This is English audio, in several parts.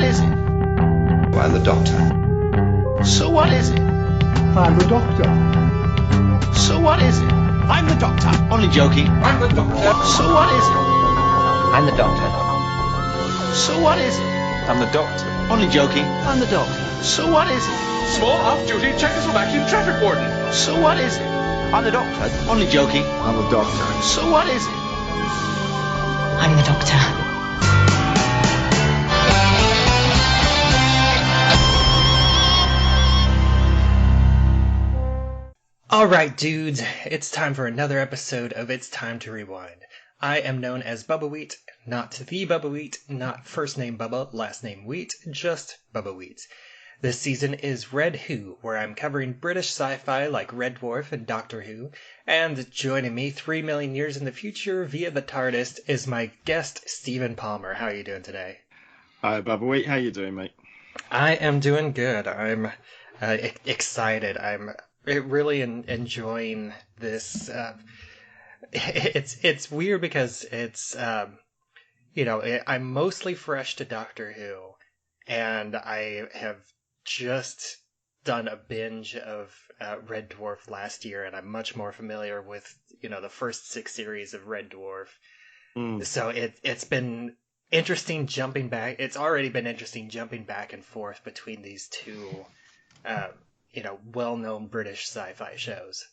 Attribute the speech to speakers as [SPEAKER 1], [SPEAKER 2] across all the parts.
[SPEAKER 1] is it?
[SPEAKER 2] I'm the Doctor.
[SPEAKER 1] So what is it?
[SPEAKER 3] I'm the Doctor.
[SPEAKER 1] So what is it? I'm the Doctor. Only joking.
[SPEAKER 2] I'm the Doctor.
[SPEAKER 1] So what is it?
[SPEAKER 4] I'm the Doctor.
[SPEAKER 1] So what is it?
[SPEAKER 5] I'm the Doctor.
[SPEAKER 1] Only joking.
[SPEAKER 4] I'm the Doctor.
[SPEAKER 1] So what is it?
[SPEAKER 2] Small off-duty Czechoslovakian traffic warden.
[SPEAKER 1] So what is it?
[SPEAKER 4] I'm the Doctor.
[SPEAKER 1] Only joking.
[SPEAKER 3] I'm the Doctor.
[SPEAKER 1] So what is it?
[SPEAKER 6] I'm the Doctor.
[SPEAKER 7] Alright dudes, it's time for another episode of It's Time to Rewind. I am known as Bubbawheat, not the Bubbawheat, not first name Bubba, last name Wheat, just Bubbawheat. This season is Red Who, where I'm covering British sci-fi like Red Dwarf and Doctor Who, and joining me 3 million years in the future via the TARDIS is my guest Stephen Palmer. How are you doing today?
[SPEAKER 8] Hi Bubbawheat, how you doing, mate?
[SPEAKER 7] I am doing good. I'm excited. I'm really enjoying this. It's weird because it's I'm mostly fresh to Doctor Who, and I have just done a binge of Red Dwarf last year, and I'm much more familiar with the first 6 series of Red Dwarf. So it's been interesting jumping back. It's already been interesting jumping back and forth between these two well-known British sci-fi shows.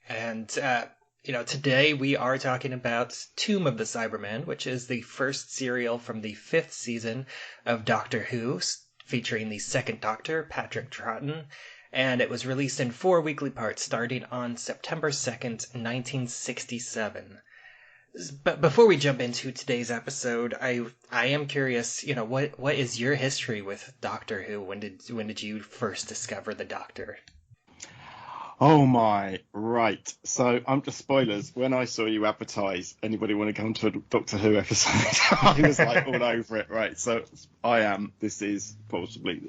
[SPEAKER 7] And, today we are talking about Tomb of the Cybermen, which is the first serial from the 5th season of Doctor Who, featuring the Second Doctor, Patrick Troughten, and it was released in 4 weekly parts starting on September 2nd, 1967. But before we jump into today's episode, I am curious, what is your history with Doctor Who? When did you first discover the Doctor?
[SPEAKER 8] Oh my, right. So, just spoilers. When I saw you advertise, anybody want to come to a Doctor Who episode? I was like all over it, right? So this is possibly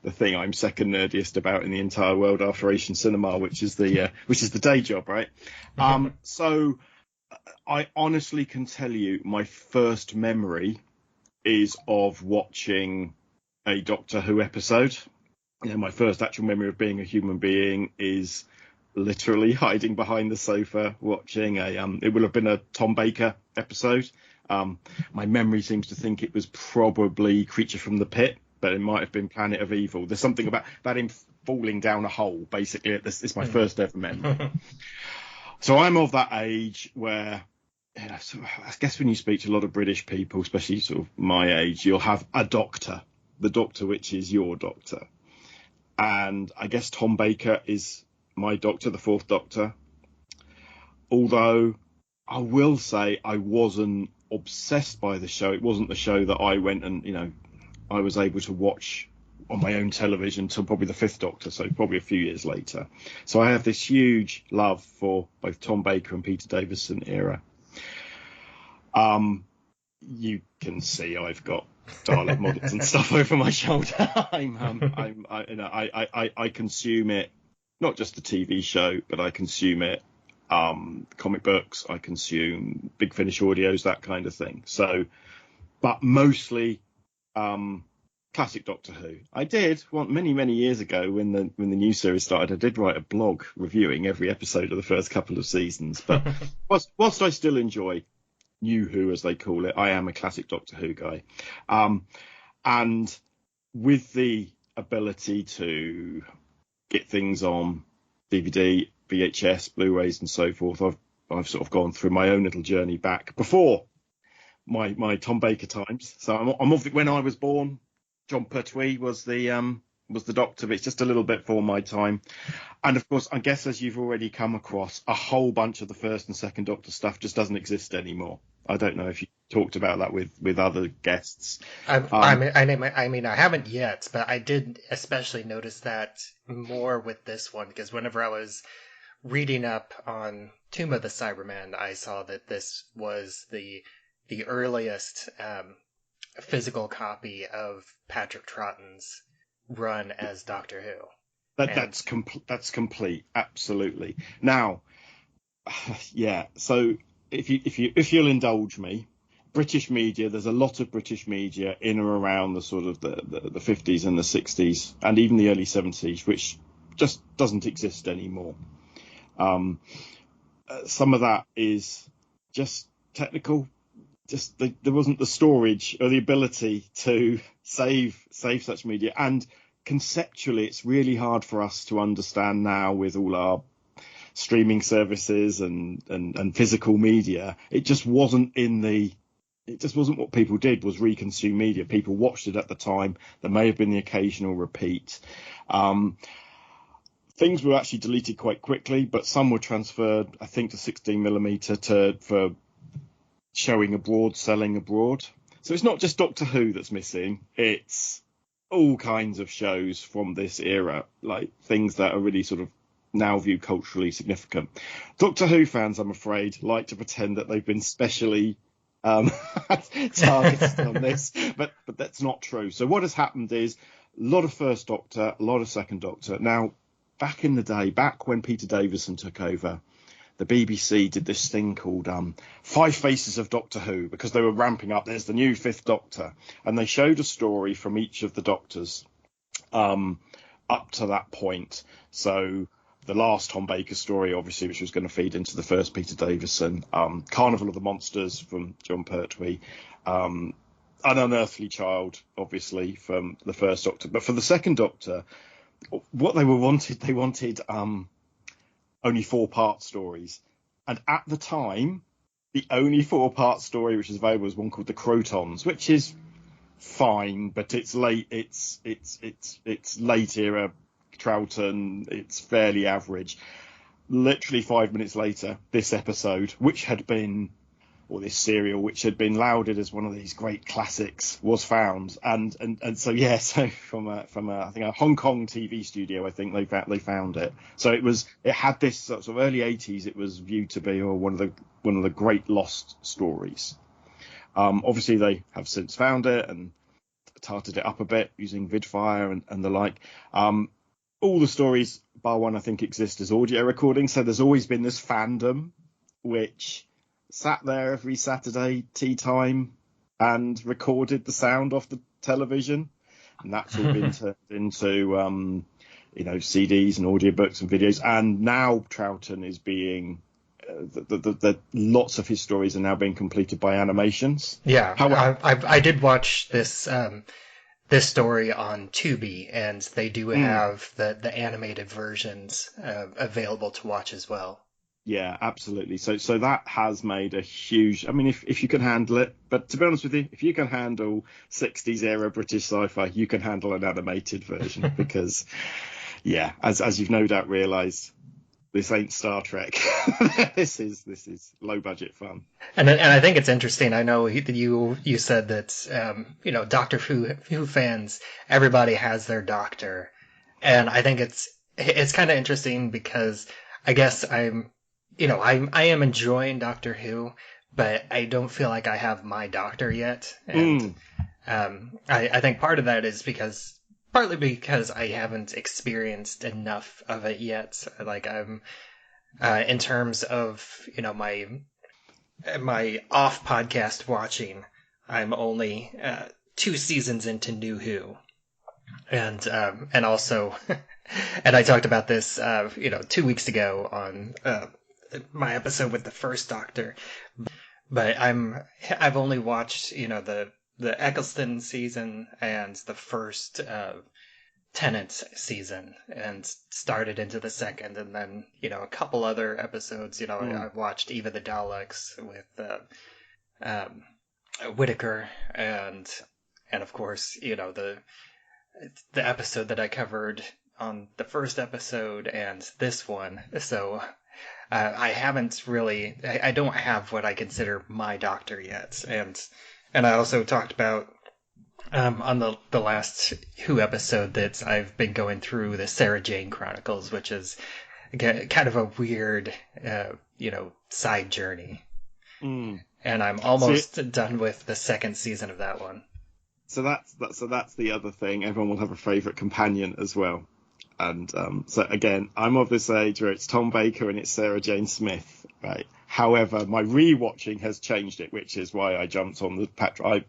[SPEAKER 8] the thing I'm second nerdiest about in the entire world after Asian cinema, which is the day job, right? So I honestly can tell you my first memory is of watching a Doctor Who episode. My first actual memory of being a human being is literally hiding behind the sofa watching it will have been a Tom Baker episode. My memory seems to think it was probably Creature from the Pit, but it might have been Planet of Evil. There's something about him falling down a hole, basically. It's my first ever memory. So I'm of that age where, I guess when you speak to a lot of British people, especially sort of my age, you'll have a doctor, the doctor which is your doctor. And I guess Tom Baker is my doctor, the 4th Doctor. Although I will say I wasn't obsessed by the show. It wasn't the show that I went and, I was able to watch on my own television until probably the 5th Doctor, so probably a few years later. So I have this huge love for both Tom Baker and Peter Davison era. You can see I've got Dalek models and stuff over my shoulder. I consume it, not just the TV show, but I consume it, comic books, I consume Big Finish audios, that kind of thing. So, but mostly classic Doctor Who. I did many years ago when the new series started. I did write a blog reviewing every episode of the first couple of seasons. But whilst I still enjoy New Who, as they call it, I am a classic Doctor Who guy. And with the ability to get things on DVD, VHS, Blu-rays and so forth, I've sort of gone through my own little journey back before my Tom Baker times. So I'm of when I was born, John Pertwee was the Doctor, but it's just a little bit for my time. And of course, I guess as you've already come across, a whole bunch of the 1st and 2nd Doctor stuff just doesn't exist anymore. I don't know if you talked about that with other guests.
[SPEAKER 7] I haven't yet, but I did especially notice that more with this one, because whenever I was reading up on Tomb of the Cybermen, I saw that this was the earliest physical copy of Patrick Troughten's run as Doctor Who.
[SPEAKER 8] That's complete, absolutely. Now, yeah. So if you'll indulge me, British media, there's a lot of British media in or around the sort of the 50s and the 60s and even the early 70s, which just doesn't exist anymore. Some of that is just technical. Just there wasn't the storage or the ability to save such media, and conceptually it's really hard for us to understand now with all our streaming services and physical media. It just wasn't what people did, was reconsume media. People watched it at the time. There may have been the occasional repeat. Things were actually deleted quite quickly, but some were transferred, I think, to 16mm for showing abroad, selling abroad. So it's not just Doctor Who that's missing. It's all kinds of shows from this era, like things that are really sort of now viewed culturally significant. Doctor Who fans, I'm afraid, like to pretend that they've been specially targeted on this, but that's not true. So what has happened is a lot of First Doctor, a lot of Second Doctor. Now, back in the day, back when Peter Davison took over, the BBC did this thing called 5 Faces of Doctor Who, because they were ramping up. There's the new 5th Doctor, and they showed a story from each of the Doctors up to that point. So the last Tom Baker story, obviously, which was going to feed into the first Peter Davison, Carnival of the Monsters from John Pertwee, An Unearthly Child, obviously, from the First Doctor. But for the Second Doctor, what they wanted only 4-part stories. And at the time, the only 4-part story which is available is one called The Crotons, which is fine, but it's late era Troughten. It's fairly average. Literally 5 minutes later, this episode, this serial, which had been lauded as one of these great classics, was found, and so from a I think a Hong Kong TV studio, I think they found it. So it had this sort of early 80s. It was viewed to be one of the great lost stories. Obviously, they have since found it and tarted it up a bit using Vidfire and the like. All the stories, bar one, I think, exist as audio recordings. So there's always been this fandom which sat there every Saturday tea time and recorded the sound off the television, and that's all been turned into CDs and audiobooks and videos. And now Troughten is being the lots of his stories are now being completed by animations.
[SPEAKER 7] Yeah, I did watch this story on Tubi, and they do have the animated versions available to watch as well.
[SPEAKER 8] Yeah, absolutely. So that has made a huge... I mean, if you can handle it, but to be honest with you, if you can handle 60s era British sci-fi, you can handle an animated version because, yeah, as you've no doubt realised, this ain't Star Trek. This is low budget fun.
[SPEAKER 7] And I think it's interesting. I know you said that Doctor Who fans, everybody has their Doctor, and I think it's kind of interesting because I guess I am enjoying Doctor Who, but I don't feel like I have my Doctor yet. And I think part of that is partly because I haven't experienced enough of it yet. Like I'm, in terms of, my off podcast watching, I'm only 2 seasons into New Who. And also, and I talked about this, 2 weeks ago on, my episode with the First Doctor, but I've only watched the Eccleston season and the first Tennant season, and started into the second, and then a couple other episodes. I've watched Eva the Daleks with Whittaker, and of course the episode that I covered on the first episode and this one. So I haven't really, I don't have what I consider my Doctor yet. And I also talked about on the last Who episode that I've been going through the Sarah Jane Chronicles, which is kind of a weird, side journey. And I'm almost done with the second season of that one.
[SPEAKER 8] So that's the other thing. Everyone will have a favourite companion as well. And so again, I'm of this age where it's Tom Baker and it's Sarah Jane Smith, right? However, my rewatching has changed it, which is why I jumped on the Patrick.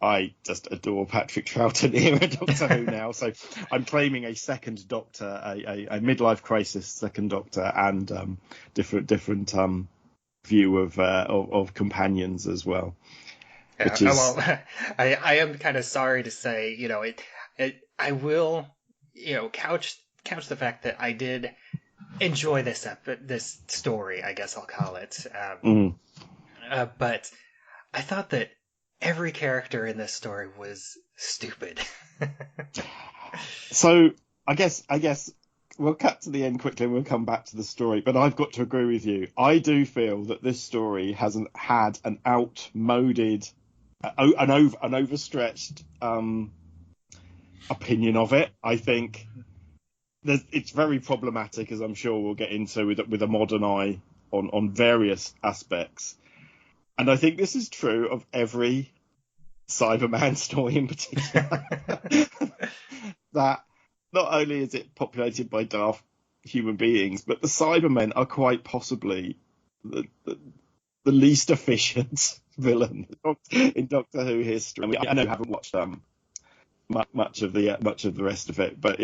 [SPEAKER 8] I just adore Patrick Troughten here at Doctor Who now. So I'm claiming a second Doctor, a midlife crisis second Doctor, and different view of companions as well. Which is...
[SPEAKER 7] Well, I am kind of sorry to say, I will, couch the fact that I did enjoy this story, I guess I'll call it. But I thought that every character in this story was stupid.
[SPEAKER 8] So I guess we'll cut to the end quickly and we'll come back to the story. But I've got to agree with you. I do feel that this story hasn't had an outmoded, an overstretched opinion of it. I think it's very problematic, as I'm sure we'll get into with a modern eye on various aspects. And I think this is true of every Cyberman story in particular. That not only is it populated by daft human beings, but the Cybermen are quite possibly the least efficient villain in Doctor Who history. I mean, I know I haven't watched much of the rest of it, but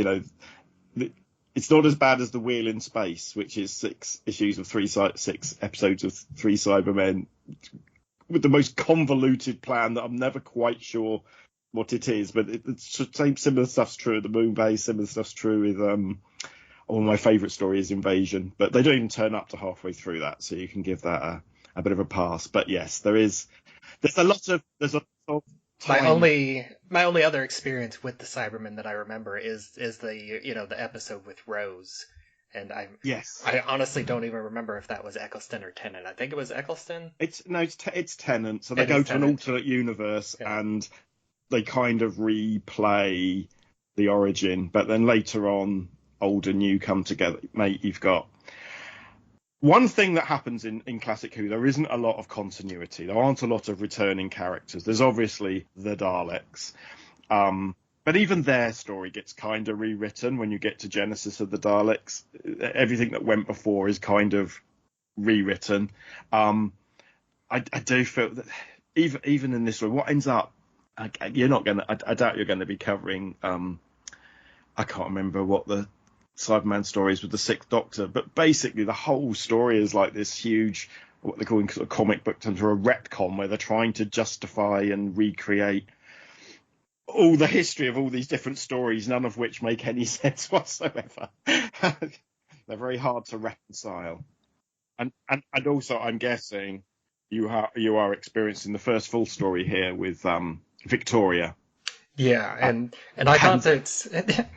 [SPEAKER 8] it's not as bad as The Wheel in Space, which is 6 episodes of 3 Cybermen with the most convoluted plan that I'm never quite sure what it is. But similar stuff's true of the Moon Base, similar stuff's true with one of my favourite stories is Invasion, but they don't even turn up to halfway through that, so you can give that a bit of a pass. But yes, there's a lot of time.
[SPEAKER 7] My only other experience with the Cybermen that I remember is the episode with Rose, and I honestly don't even remember if that was Eccleston or Tennant. I think it was Eccleston.
[SPEAKER 8] It's Tennant. So they go to an alternate universe and they kind of replay the origin, but then later on, old and new come together. Mate, you've got one thing that happens in Classic Who. There isn't a lot of continuity. There aren't a lot of returning characters. There's obviously the Daleks. But even their story gets kind of rewritten when you get to Genesis of the Daleks. Everything that went before is kind of rewritten. I do feel that even in this story, what ends up, I doubt you're going to be covering, I can't remember what the Cyberman story is with the Sixth Doctor, but basically the whole story is like this huge, what they're calling sort of comic book terms, or a retcon, where they're trying to justify and recreate all the history of all these different stories, none of which make any sense whatsoever. They're very hard to reconcile. And also, I'm guessing you are experiencing the first full story here with Victoria.
[SPEAKER 7] Yeah, and I thought that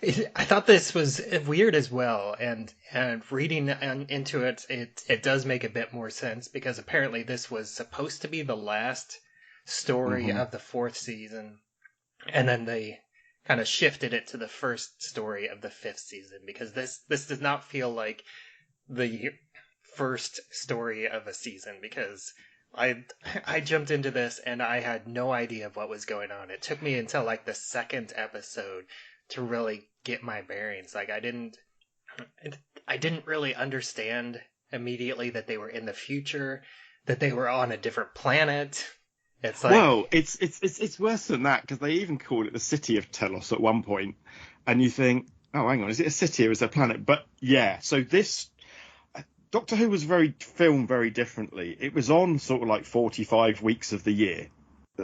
[SPEAKER 7] I thought this was weird as well, and reading into it, it does make a bit more sense, because apparently this was supposed to be the last story of the 4th season. And then they kind of shifted it to the first story of the 5th season, because this does not feel like the first story of a season, because I jumped into this and I had no idea of what was going on. It took me until like the 2nd episode to really get my bearings. Like I didn't really understand immediately that they were in the future, that they were on a different planet. It's like,
[SPEAKER 8] well, it's worse than that, because they even call it the city of Telos at one point, and you think, oh, hang on, is it a city or is it a planet? But yeah, so this Doctor Who was filmed very differently. It was on sort of like 45 weeks of the year,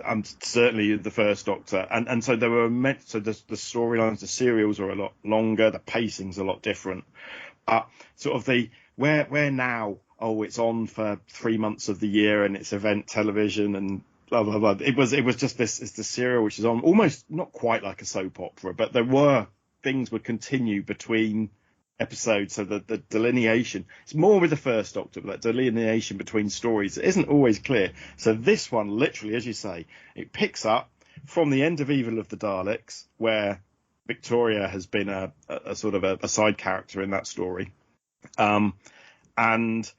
[SPEAKER 8] and certainly the first Doctor, and so they were meant. So the storylines, the serials are a lot longer, the pacing's a lot different. Sort of where now. Oh, it's on for 3 months of the year, and it's event television and blah blah blah. It was just this. It's the serial which is on almost not quite like a soap opera, but things would continue between episodes. So the delineation, it's more with the first Doctor, but that delineation between stories isn't always clear. So this one, literally, as you say, it picks up from the end of Evil of the Daleks, where Victoria has been a sort of a side character in that story, and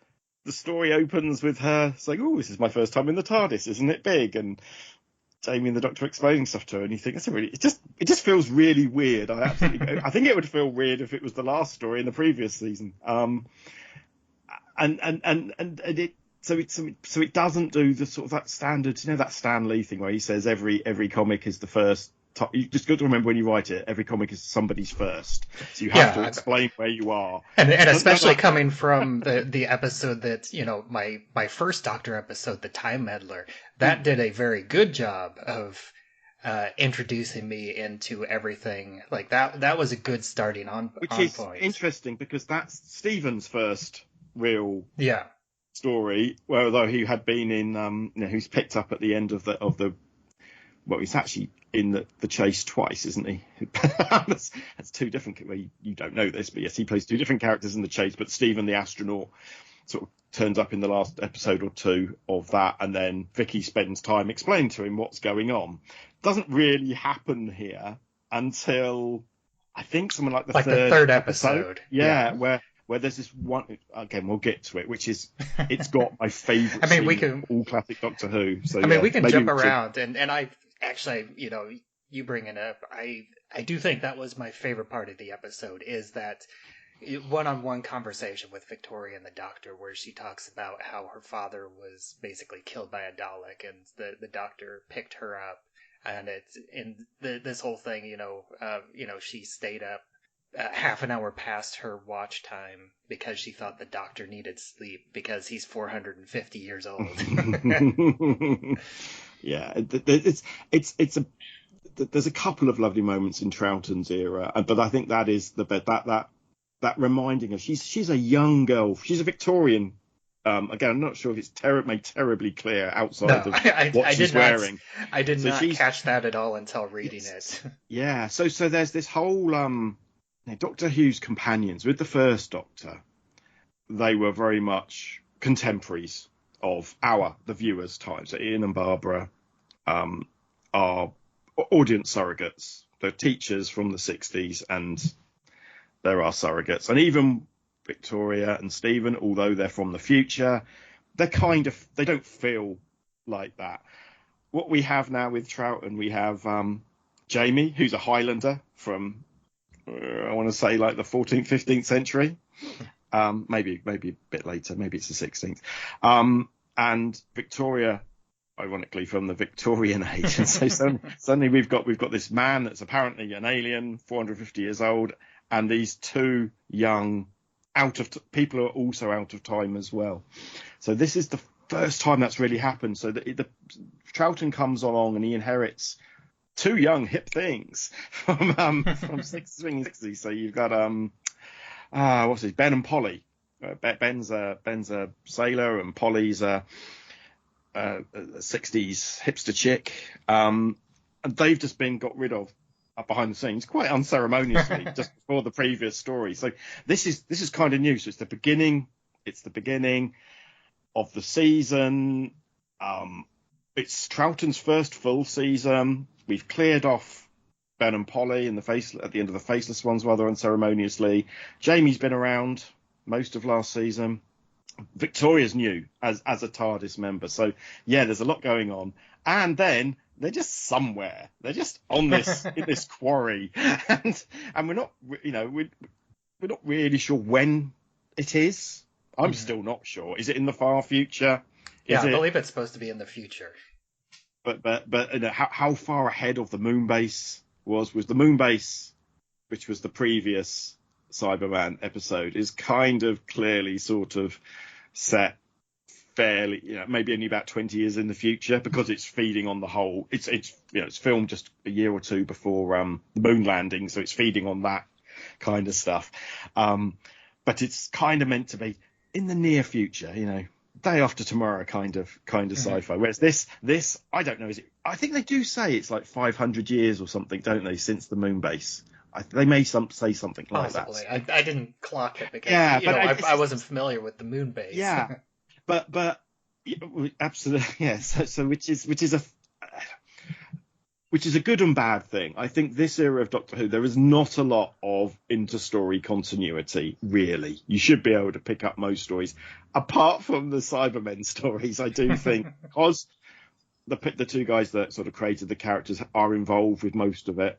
[SPEAKER 8] the story opens with her saying, "Oh, this is my first time in the TARDIS, isn't it big?" And Jamie and the Doctor explaining stuff to her, and you think it just feels really weird. I think it would feel weird if it was the last story in the previous season. and it so it doesn't do the sort of that standard, that Stan Lee thing where he says every comic is the first. You just got to remember when you write it, every comic is somebody's first, so you have to explain where you are.
[SPEAKER 7] And especially coming from the episode that, my first Doctor episode, the Time Meddler, that did a very good job of introducing me into everything. Like that was a good starting on
[SPEAKER 8] Which is
[SPEAKER 7] point.
[SPEAKER 8] Interesting because that's Stephen's first real story, although he had been in who's picked up at the end of the well, he's actually in the Chase twice, isn't he? that's two different. Well, you don't know this, but yes, he plays two different characters in the Chase. But Stephen, the astronaut, sort of turns up in the last episode or two of that, and then Vicky spends time explaining to him what's going on. Doesn't really happen here until I think something like the third
[SPEAKER 7] episode.
[SPEAKER 8] Yeah, where there's this one. Again, we'll get to it, which is it's got my favourite.
[SPEAKER 7] I mean, we can
[SPEAKER 8] all classic Doctor Who. So
[SPEAKER 7] we can jump around, and I actually, you bring it up. I do think that was my favorite part of the episode is that one-on-one conversation with Victoria and the Doctor, where she talks about how her father was basically killed by a Dalek, and the Doctor picked her up, and it's in this whole thing. She stayed up half an hour past her watch time because she thought the Doctor needed sleep because he's 450 years old.
[SPEAKER 8] Yeah, there's a couple of lovely moments in Troughton's era, but I think that is the bit that reminding her she's a young girl, she's a Victorian. Again, I'm not sure if it's made terribly clear outside of what she's wearing.
[SPEAKER 7] I did not catch that at all until reading it.
[SPEAKER 8] Yeah, so there's this whole Doctor Who's companions with the first Doctor. They were very much contemporaries of the viewers' time. So Ian and Barbara are audience surrogates. They're teachers from the 60s, and there are surrogates. And even Victoria and Stephen, although they're from the future, they don't feel like that. What we have now with Troughton, we have Jamie, who's a Highlander from, I want to say, like the 14th, 15th century. Maybe a bit later, maybe it's the 16th. And Victoria, ironically, from the Victorian age. And so suddenly we've got this man that's apparently an alien, 450 years old, and these two young people who are also out of time as well. So this is the first time that's really happened. So the Troughton comes along and he inherits two young hip things from 60s. So you've got what's his Ben and Polly. Ben's a sailor and Polly's a 60s hipster chick, and they've just been got rid of behind the scenes quite unceremoniously just before the previous story. So this is kind of new. So it's the beginning of the season. It's Troughton's first full season. We've cleared off Ben and Polly at the end of the Faceless Ones rather unceremoniously. Jamie's been around most of last season. Victoria's new as a TARDIS member. So yeah, there's a lot going on. And then they're just somewhere. They're just on this in this quarry, and we're not not really sure when it is. I'm still not sure. Is it in the far future?
[SPEAKER 7] I believe it's supposed to be in the future.
[SPEAKER 8] But how far ahead of the moon base was the moon base, which was the previous Cyberman episode, is kind of clearly sort of set fairly, maybe only about 20 years in the future, because it's feeding on the whole. It's filmed just a year or two before the moon landing, so it's feeding on that kind of stuff. But it's kind of meant to be in the near future, day after tomorrow kind of sci-fi. Whereas this I don't know, is it? I think they do say it's like 500 years or something, don't they, since the moon base? They may say something like
[SPEAKER 7] Possibly.
[SPEAKER 8] that.
[SPEAKER 7] I didn't clock it because I wasn't familiar with the moon base.
[SPEAKER 8] Yeah, but absolutely, yes. Yeah, so which is a good and bad thing. I think this era of Doctor Who, there is not a lot of inter-story continuity, really. You should be able to pick up most stories, apart from the Cybermen stories. I do think because the two guys that sort of created the characters are involved with most of it.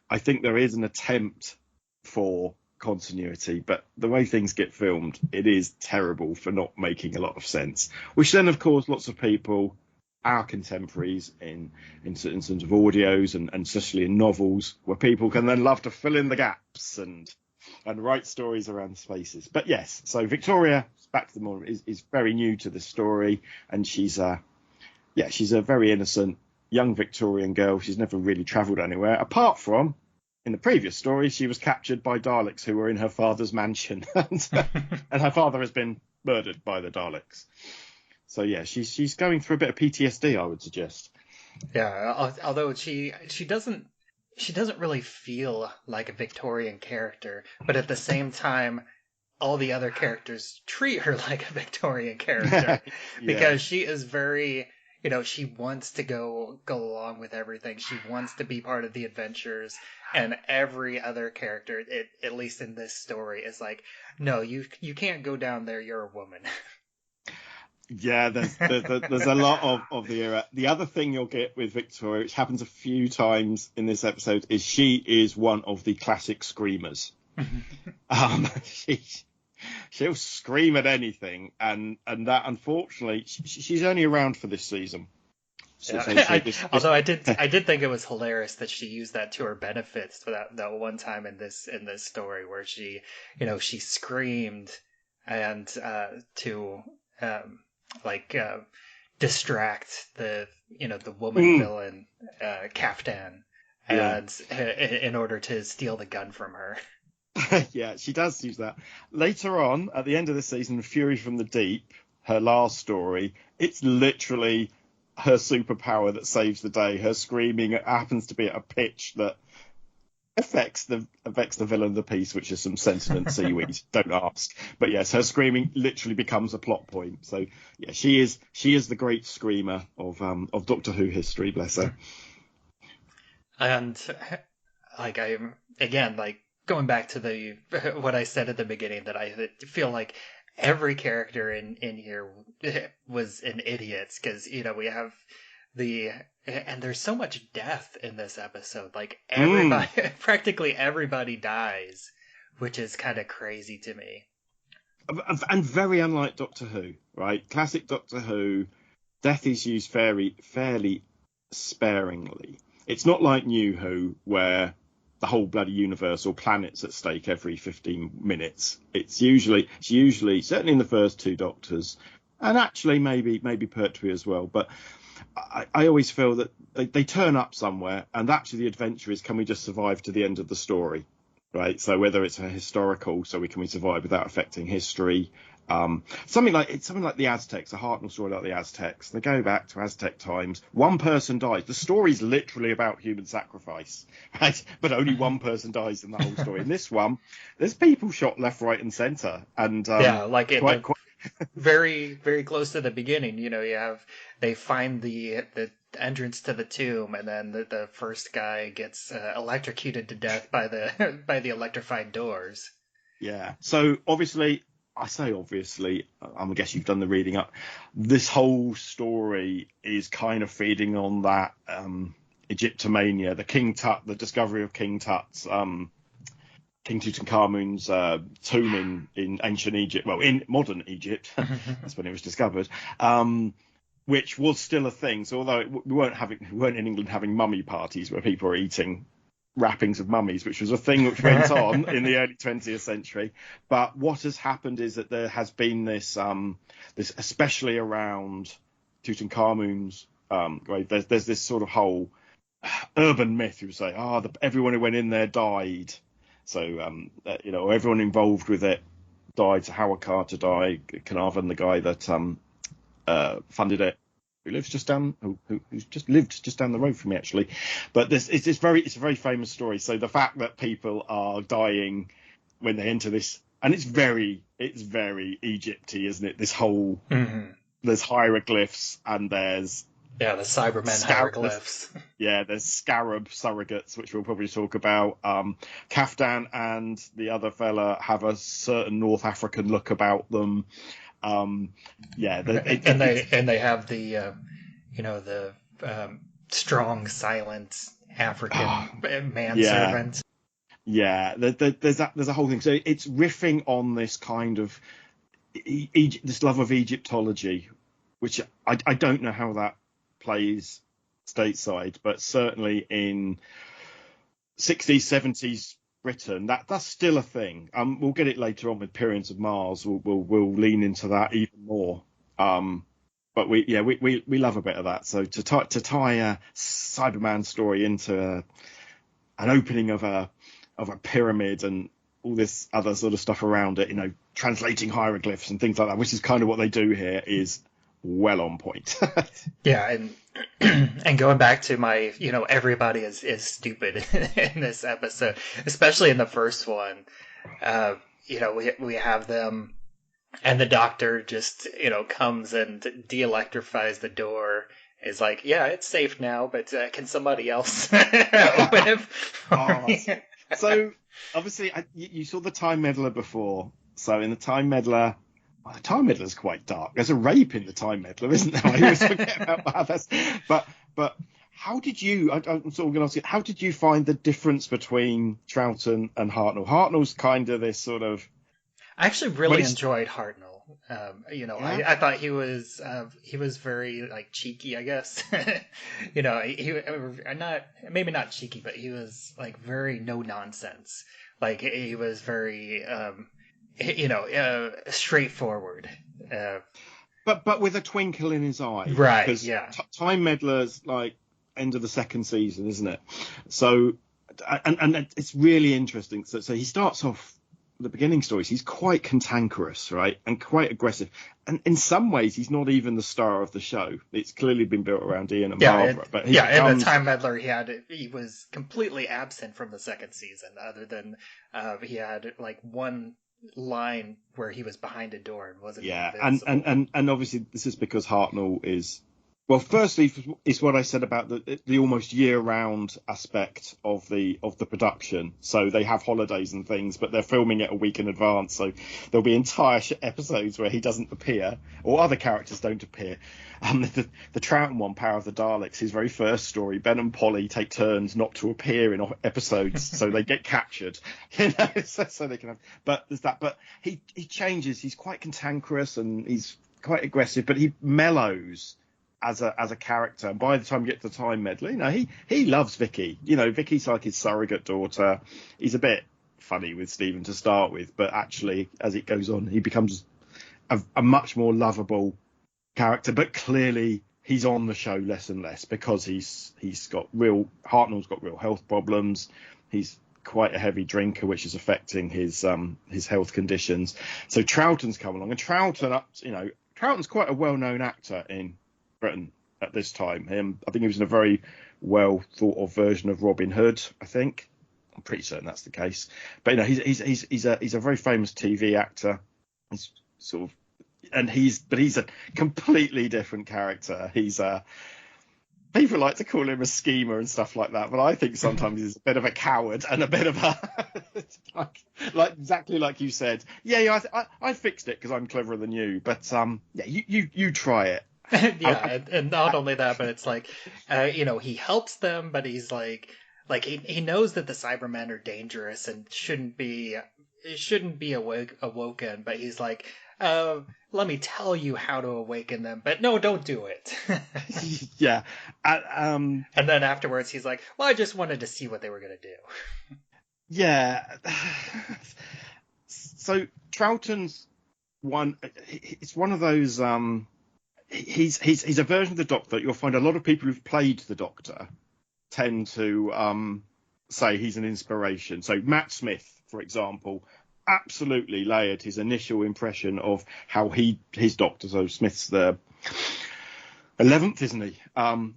[SPEAKER 8] I think there is an attempt for continuity, but the way things get filmed, it is terrible for not making a lot of sense. Which then, of course, lots of people, our contemporaries in terms of audios and especially in novels, where people can then love to fill in the gaps and write stories around spaces. But yes, so Victoria, back to the more, is very new to the story, and she's a very innocent young Victorian girl. She's never really travelled anywhere, apart from in the previous story, she was captured by Daleks who were in her father's mansion, and her father has been murdered by the Daleks. So yeah, she's going through a bit of PTSD, I would suggest.
[SPEAKER 7] Yeah, although she doesn't really feel like a Victorian character, but at the same time, all the other characters treat her like a Victorian character because she is very, she wants to go along with everything. She wants to be part of the adventures, and every other character, at least in this story, is like, no, you can't go down there. You're a woman.
[SPEAKER 8] Yeah, there's a lot of the era. The other thing you'll get with Victoria, which happens a few times in this episode, is she is one of the classic screamers. She'll scream at anything, and that, unfortunately, she's only around for this season.
[SPEAKER 7] Although I did think it was hilarious that she used that to her benefit for that one time in this story where she screamed and to distract the woman villain Kaftan, and in order to steal the gun from her.
[SPEAKER 8] Yeah, she does use that. Later on, at the end of the season, Fury from the Deep, her last story, it's literally her superpower that saves the day. Her screaming happens to be at a pitch that affects the villain of the piece, which is some sentient seaweed. Don't ask. But yes, her screaming literally becomes a plot point. So yeah, she is the great screamer of Doctor Who history. Bless her.
[SPEAKER 7] And going back to what I said at the beginning, that I feel like every character in here was an idiot, because we have and there's so much death in this episode. Like everybody, practically everybody dies, which is kind of crazy to me.
[SPEAKER 8] And very unlike Doctor Who, right? Classic Doctor Who, death is used fairly sparingly. It's not like New Who, where the whole bloody universe or planet's at stake every 15 minutes. It's usually, certainly in the first two Doctors, and actually maybe Pertwee as well. But I always feel that they turn up somewhere, and actually the adventure is, can we just survive to the end of the story, right? So whether it's a historical, so can we survive without affecting history? Something like the Aztecs, a Hartnell story like the Aztecs. They go back to Aztec times. One person dies. The story's literally about human sacrifice, right? But only one person dies in the whole story. In this one, there's people shot left, right, and centre. And
[SPEAKER 7] very, very close to the beginning. They find the entrance to the tomb, and then the first guy gets electrocuted to death by the electrified doors.
[SPEAKER 8] Yeah. So obviously, I guess you've done the reading up. This whole story is kind of feeding on that Egyptomania, the discovery of King Tut's, King Tutankhamun's tomb in ancient Egypt, well, in modern Egypt, that's when it was discovered, which was still a thing. So although we weren't in England having mummy parties where people were eating wrappings of mummies, which was a thing which went on in the early 20th century. But what has happened is that there has been this especially around Tutankhamun's grave, there's this sort of whole urban myth. You would say, everyone who went in there died. So, everyone involved with it died. So Howard Carter died, Carnarvon, the guy that funded it, who's just lived just down the road from me, actually. But it's a very famous story. So the fact that people are dying when they enter this, and it's very Egypty, isn't it? This whole there's hieroglyphs, and there's
[SPEAKER 7] the Cybermen hieroglyphs.
[SPEAKER 8] There's scarab surrogates, which we'll probably talk about. Kaftan and the other fella have a certain North African look about them. And
[SPEAKER 7] they have the strong, silent African manservant.
[SPEAKER 8] Yeah, there's a whole thing. So it's riffing on this kind of this love of Egyptology, which I don't know how that plays stateside, but certainly in 60s, 70s Britain, that's still a thing. We'll get it later on with Periods of Mars. We'll lean into that even more. But we love a bit of that. So to tie a Cyberman story into an opening of a pyramid and all this other sort of stuff around it, translating hieroglyphs and things like that, which is kind of what they do here, is well on point.
[SPEAKER 7] Yeah, and going back to my, everybody is stupid in this episode, especially in the first one. We have them, and the Doctor just, comes and de-electrifies the door. Is like, yeah, it's safe now, but can somebody else open it for me?
[SPEAKER 8] So obviously, you saw the Time Meddler before. So in the Time Meddler. Well, the Time Meddler is quite dark. There's a rape in the Time Meddler, isn't there? I always forget about that. But how did you? I'm sort of going to ask you. How did you find the difference between Troughten and Hartnell? Hartnell's kind of this sort of.
[SPEAKER 7] I actually really enjoyed Hartnell.
[SPEAKER 8] Yeah?
[SPEAKER 7] I thought he was very cheeky, I guess. he maybe not cheeky, but he was very no nonsense. He was very. Straightforward.
[SPEAKER 8] But with a twinkle in his eye.
[SPEAKER 7] Right,
[SPEAKER 8] because
[SPEAKER 7] yeah.
[SPEAKER 8] Time Meddler's end of the second season, isn't it? So, and it's really interesting. So he starts off the beginning stories. He's quite cantankerous, right? And quite aggressive. And in some ways, he's not even the star of the show. It's clearly been built around Ian and Barbara. But
[SPEAKER 7] in the Time Meddler, he was completely absent from the second season, other than he had one line where he was behind a door and wasn't invisible.
[SPEAKER 8] and obviously this is because Hartnell is, well, firstly is what I said about the almost year-round aspect of the production. So they have holidays and things, but they're filming it a week in advance, so there'll be entire episodes where he doesn't appear or other characters don't appear. The Troughten one, Power of the Daleks, his very first story, Ben and Polly take turns not to appear in episodes, so they get captured, so they can have. But there's that. But he changes. He's quite cantankerous and he's quite aggressive, but he mellows as a character. And by the time you get to the Time Meddler, he loves Vicky. Vicky's like his surrogate daughter. He's a bit funny with Stephen to start with, but actually, as it goes on, he becomes a much more lovable character. But clearly, he's on the show less and less because Hartnell's got real health problems. He's quite a heavy drinker, which is affecting his health conditions. So Troughton's come along, and Troughton's quite a well-known actor in Britain at this time. I think he was in a very well thought of version of Robin Hood. I'm pretty certain that's the case. But he's a very famous TV actor. He's sort of, and he's a completely different character. People like to call him a schemer and stuff like that, but I think sometimes he's a bit of a coward and a bit of a like exactly like you said. I fixed it because I'm cleverer than you. But you try it.
[SPEAKER 7] Yeah, and not only that, but it's he helps them, but he's he knows that the Cybermen are dangerous and shouldn't be awoken, but he's let me tell you how to awaken them, but no, don't do it.
[SPEAKER 8] Yeah.
[SPEAKER 7] And then afterwards he's like, well, I just wanted to see what they were going to do.
[SPEAKER 8] Yeah. So Troughton's it's one of those, he's a version of the Doctor. You'll find a lot of people who've played the Doctor tend to say he's an inspiration. So Matt Smith, for example, absolutely layered his initial impression of how his Doctor, so Smith's the 11th, isn't he, on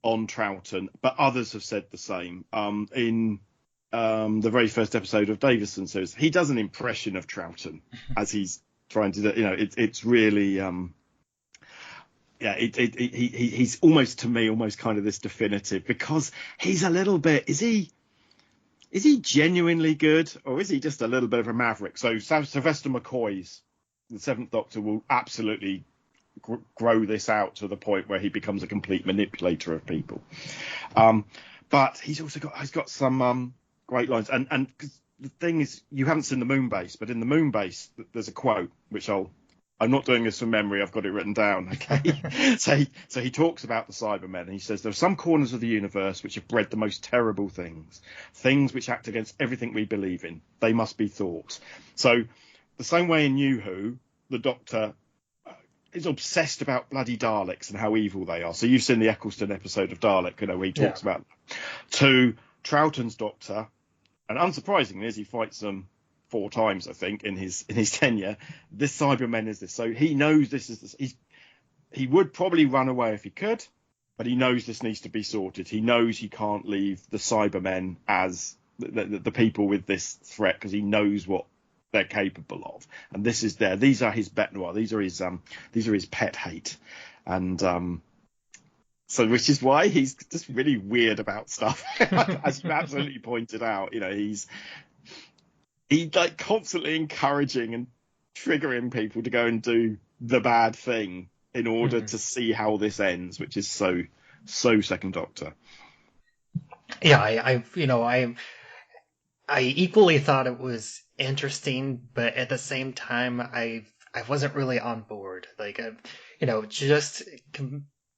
[SPEAKER 8] Troughton, but others have said the same. In the very first episode of Davison says he does an impression of Troughton as he's trying to do, it's really he's almost, to me, almost kind of this definitive, because he's a little bit, is he genuinely good, or is he just a little bit of a maverick? So Sylvester McCoy's the Seventh Doctor will absolutely grow this out to the point where he becomes a complete manipulator of people. But he's got some great lines. And 'cause the thing is, you haven't seen the moon base, but in the moon base, there's a quote which I'm not doing this from memory. I've got it written down. Okay. So he talks about the Cybermen, and he says there are some corners of the universe which have bred the most terrible things which act against everything we believe in. They must be thought. So the same way in New Who, the Doctor is obsessed about bloody Daleks and how evil they are. So you've seen the Eccleston episode of Dalek, where he talks about them. To Troughton's Doctor, and unsurprisingly, as he fights them 4 times, I think, in his tenure, this Cybermen is this. So he knows this is this. He would probably run away if he could, but he knows this needs to be sorted. He knows he can't leave the Cybermen as the people with this threat, because he knows what they're capable of. And this is these are his bête noire. These are his pet hate. And so, which is why he's just really weird about stuff. As you absolutely pointed out, he's like constantly encouraging and triggering people to go and do the bad thing in order to see how this ends, which is so Second Doctor.
[SPEAKER 7] Yeah, I equally thought it was interesting, but at the same time, I wasn't really on board. Like, just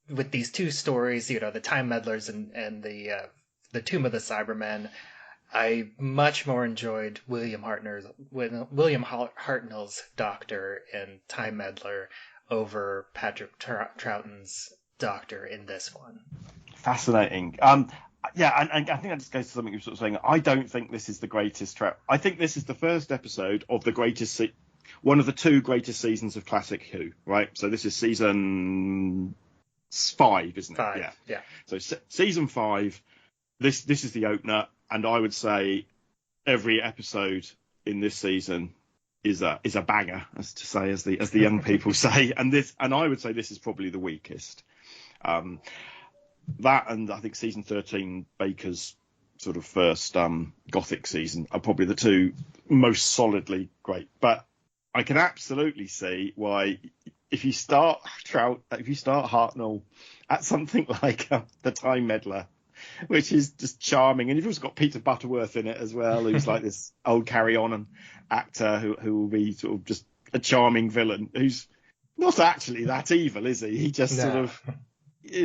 [SPEAKER 7] with these 2 stories, the Time Meddlers and the Tomb of the Cybermen, I much more enjoyed William Hartnell's Doctor in Time Meddler over Patrick Troughton's Doctor in this one.
[SPEAKER 8] Fascinating. Yeah, and I think that just goes to something you were sort of saying. I don't think this is the greatest I think this is the first episode of the greatest, one of the 2 greatest seasons of Classic Who, right? So this is season 5, isn't it?
[SPEAKER 7] 5, yeah.
[SPEAKER 8] So season 5, this is the opener, and I would say every episode in this season is a banger, as the young people say. And I would say this is probably the weakest. That, and I think season 13, Baker's sort of first Gothic season, are probably the 2 most solidly great. But I can absolutely see why, if you start Hartnell at something like the Time Meddler, which is just charming, and you've also got Peter Butterworth in it as well, who's like this old carry-on actor who will be sort of just a charming villain who's not actually that evil, is he? He just sort of. He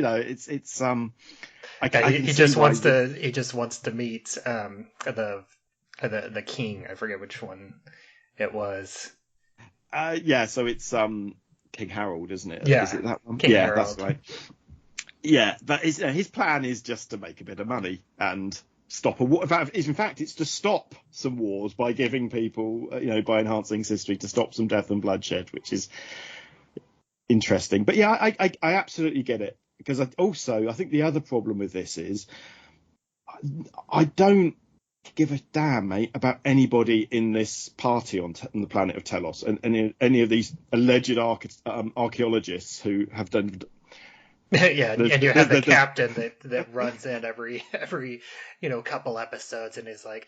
[SPEAKER 8] just wants
[SPEAKER 7] to meet the king. I forget which one it was.
[SPEAKER 8] So it's King Harold, isn't it?
[SPEAKER 7] Yeah,
[SPEAKER 8] is it that one?
[SPEAKER 7] King Harold.
[SPEAKER 8] That's right. Yeah, but his plan is just to make a bit of money and stop a war. In fact, it's to stop some wars by giving people, by enhancing history, to stop some death and bloodshed, which is interesting. But yeah, I absolutely get it. Because I think the other problem with this is I don't give a damn, mate, about anybody in this party on the planet of Telos, and any of these alleged archaeologists who have done.
[SPEAKER 7] Yeah, and you have the captain that runs in every couple episodes and is like,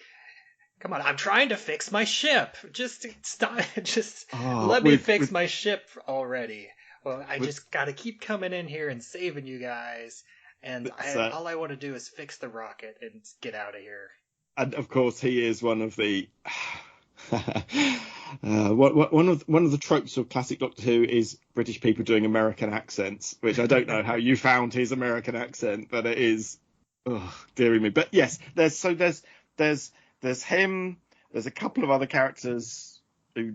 [SPEAKER 7] "Come on, I'm trying to fix my ship. Just stop. Let me fix my ship already." Well, I just got to keep coming in here and saving you guys, and all I want to do is fix the rocket and get out of here.
[SPEAKER 8] And of course, he is one of the one of the tropes of classic Doctor Who is British people doing American accents, which I don't know how you found his American accent, but it is, dearie me. But yes, there's him. There's a couple of other characters who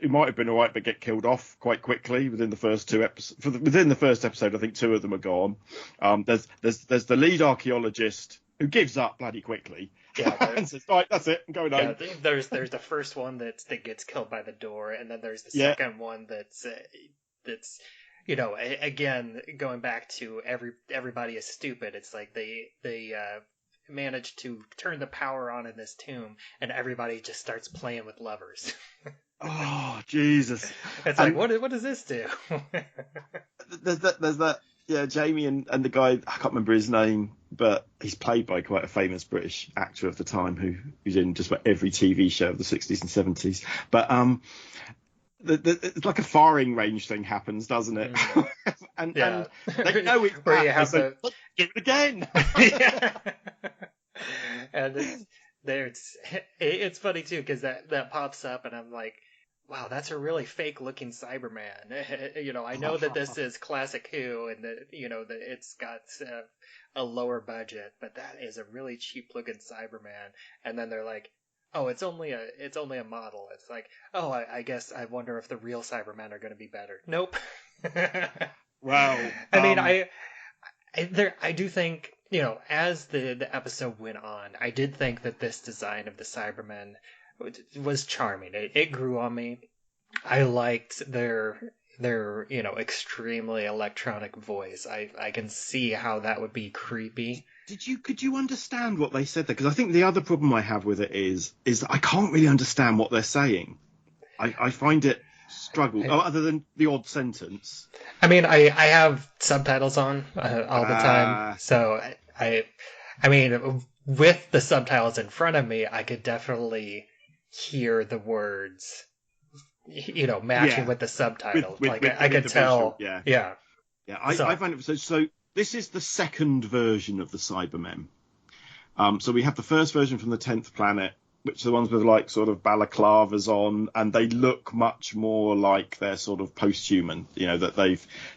[SPEAKER 8] might have been all right but get killed off quite quickly within the first 2 episodes. Within the first episode, I think 2 of them are gone. There's the lead archaeologist who gives up bloody quickly.
[SPEAKER 7] Yeah,
[SPEAKER 8] and says, right, that's it, I'm going home.
[SPEAKER 7] There's the first one that gets killed by the door, and then there's the second one that's again, going back to everybody is stupid. It's like they managed to turn the power on in this tomb, and everybody just starts playing with levers.
[SPEAKER 8] Oh, Jesus.
[SPEAKER 7] It's like, what does this do?
[SPEAKER 8] There's that, Jamie and the guy, I can't remember his name, but he's played by quite a famous British actor of the time who's in just about every TV show of the 60s and 70s. But it's like a firing range thing happens, doesn't it? and they know it's
[SPEAKER 7] where you have
[SPEAKER 8] do it again.
[SPEAKER 7] And it's funny too because that pops up and I'm like, wow, that's a really fake looking Cyberman. I know that this is classic Who and that that it's got a lower budget, but that is a really cheap looking Cyberman. And then they're like, oh, it's only a model. It's like, oh, I guess I wonder if the real Cybermen are going to be better. Nope.
[SPEAKER 8] Well,
[SPEAKER 7] I mean, I do think, as the episode went on, I did think that this design of the Cybermen was charming. It grew on me. I liked their extremely electronic voice. I can see how that would be creepy.
[SPEAKER 8] Could you understand what they said there? Because I think the other problem I have with it is that I can't really understand what they're saying. I find it struggle, other than the odd sentence.
[SPEAKER 7] I mean, I have subtitles on all the time, so I mean, with the subtitles in front of me, I could definitely hear the words, matching with the subtitles. I could tell.
[SPEAKER 8] Visual,
[SPEAKER 7] yeah.
[SPEAKER 8] I find it so. This is the second version of the Cybermen. So we have the first version from the 10th planet, which are the ones with like sort of balaclavas on, and they look much more like they're sort of post-human. That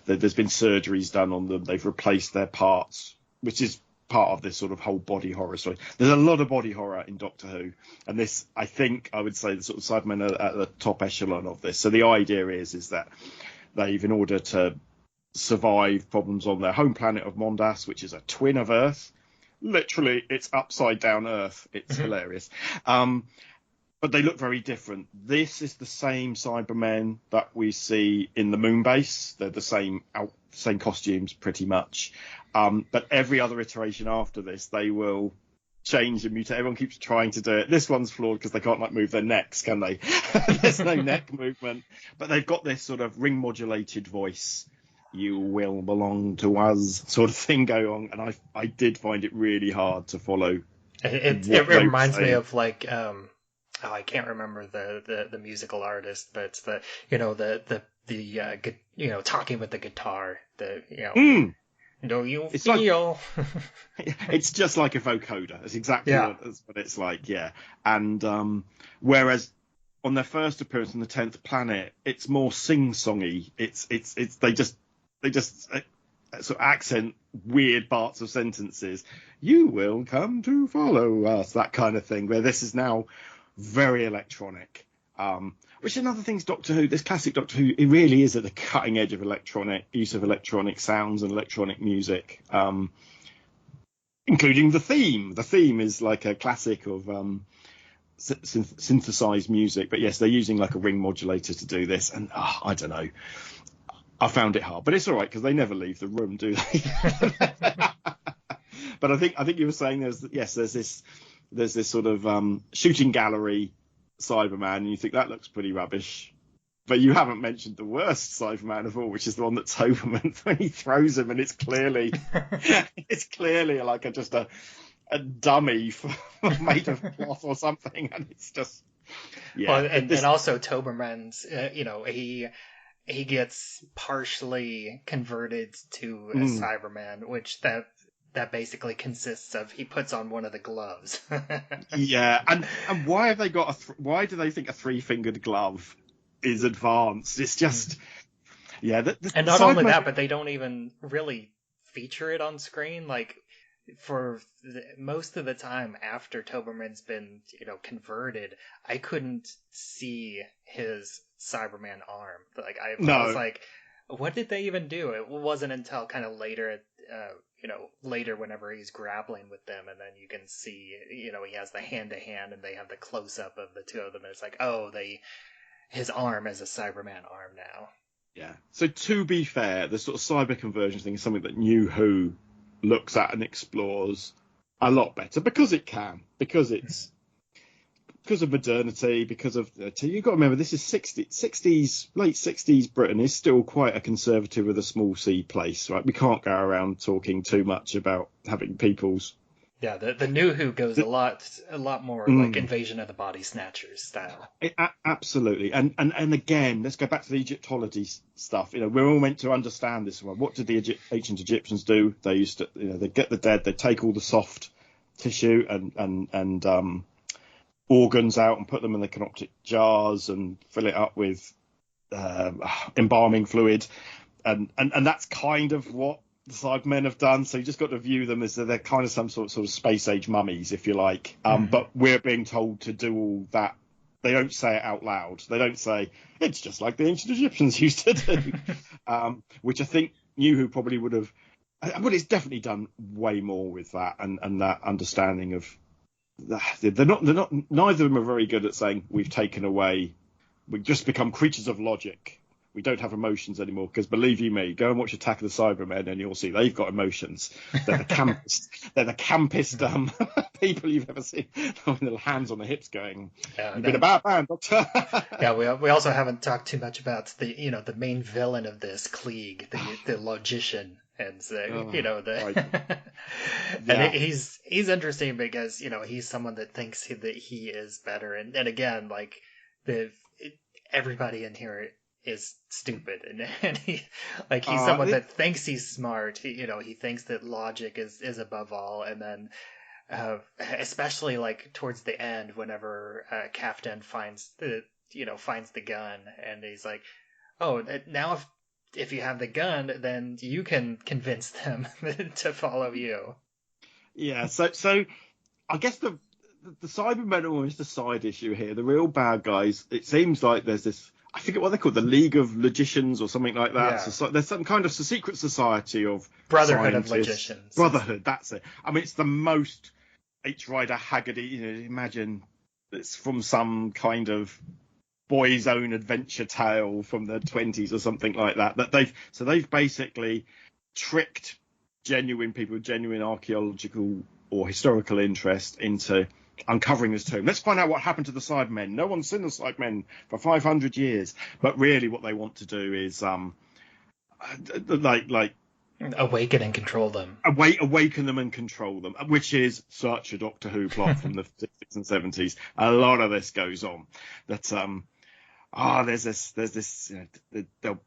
[SPEAKER 8] there's been surgeries done on them. They've replaced their parts, which is part of this sort of whole body horror story. There's a lot of body horror in Doctor Who, and this, I think, I would say the sort of Cybermen are at the top echelon of this. So the idea is that they've, in order to survive problems on their home planet of Mondas, which is a twin of Earth. Literally, it's upside down Earth. It's hilarious. But they look very different. This is the same Cybermen that we see in the moon base. They're the same costumes, pretty much. But every other iteration after this, they will change and mutate. Everyone keeps trying to do it. This one's flawed because they can't move their necks, can they? There's no neck movement. But they've got this sort of ring modulated voice. You will belong to us sort of thing go on, and I did find it really hard to follow.
[SPEAKER 7] It reminds me of like I can't remember the musical artist, but it's the talking with the guitar, do you
[SPEAKER 8] it's
[SPEAKER 7] feel
[SPEAKER 8] it's just like a vocoder. It's exactly what it's like, and whereas on their first appearance on the 10th planet, it's more sing-songy. It's they just sort of accent weird parts of sentences. You will come to follow us, that kind of thing. Where this is now very electronic. Which another thing's Doctor Who. This classic Doctor Who, it really is at the cutting edge of use of electronic sounds and electronic music, including the theme. The theme is like a classic of synthesized music. But yes, they're using like a ring modulator to do this, and I don't know. I found it hard, but it's all right because they never leave the room, do they? But I think you were saying there's this sort of shooting gallery Cyberman, and you think that looks pretty rubbish. But you haven't mentioned the worst Cyberman of all, which is the one that Toberman when he throws him, and it's clearly like just a dummy made of cloth or something, and it's just
[SPEAKER 7] Well, and also Toberman's, he gets partially converted to a Cyberman, which that basically consists of he puts on one of the gloves.
[SPEAKER 8] Yeah, and why have they got why do they think a 3-fingered glove is advanced? It's just
[SPEAKER 7] and not only that, but they don't even really feature it on screen. Like for most of the time after Toberman's been converted, I couldn't see his Cyberman arm. Like I was like, what did they even do? It wasn't until kind of later, later whenever he's grappling with them, and then you can see, he has the hand-to-hand, and they have the close-up of the two of them, and it's like, his arm is a Cyberman arm now.
[SPEAKER 8] Yeah. So to be fair, the sort of cyber conversion thing is something that New Who looks at and explores a lot better because it can, because of modernity, because of you've got to remember this is 60s, late 60s Britain is still quite a conservative with a small c place, right? We can't go around talking too much about having people's.
[SPEAKER 7] Yeah, the New Who goes a lot more like Invasion of the Body Snatchers style.
[SPEAKER 8] Absolutely, and again, let's go back to the Egyptology stuff. We're all meant to understand this one. What did the ancient Egyptians do? They used to, they get the dead, they take all the soft tissue and organs out and put them in the canoptic jars and fill it up with embalming fluid, and that's kind of what the Cybermen have done. So you just got to view them as they're kind of some sort of space age mummies, if you like. But we're being told to do all that. They don't say it out loud. They don't say it's just like the ancient Egyptians used to do, which I think New Who probably would have. But it's definitely done way more with that and that understanding of. They're not. Neither of them are very good at saying we've taken away. We've just become creatures of logic. We don't have emotions anymore, because believe you me, go and watch Attack of the Cybermen and you'll see they've got emotions. They're the campest, people you've ever seen. With their hands on their hips going, you've been a bad man, Doctor.
[SPEAKER 7] Yeah, we also haven't talked too much about the main villain of this Klieg, the logician. And and he's interesting because he's someone that thinks that he is better, and again, like everybody in here is stupid, and he's someone that thinks he's smart. He thinks that logic is above all, and then especially like towards the end, whenever Captain finds the gun, and he's like, oh, now if you have the gun, then you can convince them to follow you.
[SPEAKER 8] Yeah, so I guess the Cybermen are almost a side issue here. The real bad guys, it seems like there's this, I forget what they're called, the League of Logicians or something like that.
[SPEAKER 7] Yeah.
[SPEAKER 8] So there's some kind of secret society of
[SPEAKER 7] Brotherhood
[SPEAKER 8] scientists.
[SPEAKER 7] of Logicians.
[SPEAKER 8] Brotherhood, that's it. I mean, it's the most H. Rider Haggard-y, imagine it's from some kind of boy's own adventure tale from the 20s or something like that. They've basically tricked genuine people with genuine archaeological or historical interest into uncovering this tomb. Let's find out what happened to the Cybermen. No one's seen the Cybermen for 500 years. But really what they want to do is
[SPEAKER 7] awaken and control them.
[SPEAKER 8] Awaken them and control them, which is such a Doctor Who plot from the 60s and 70s. A lot of this goes on. That there's this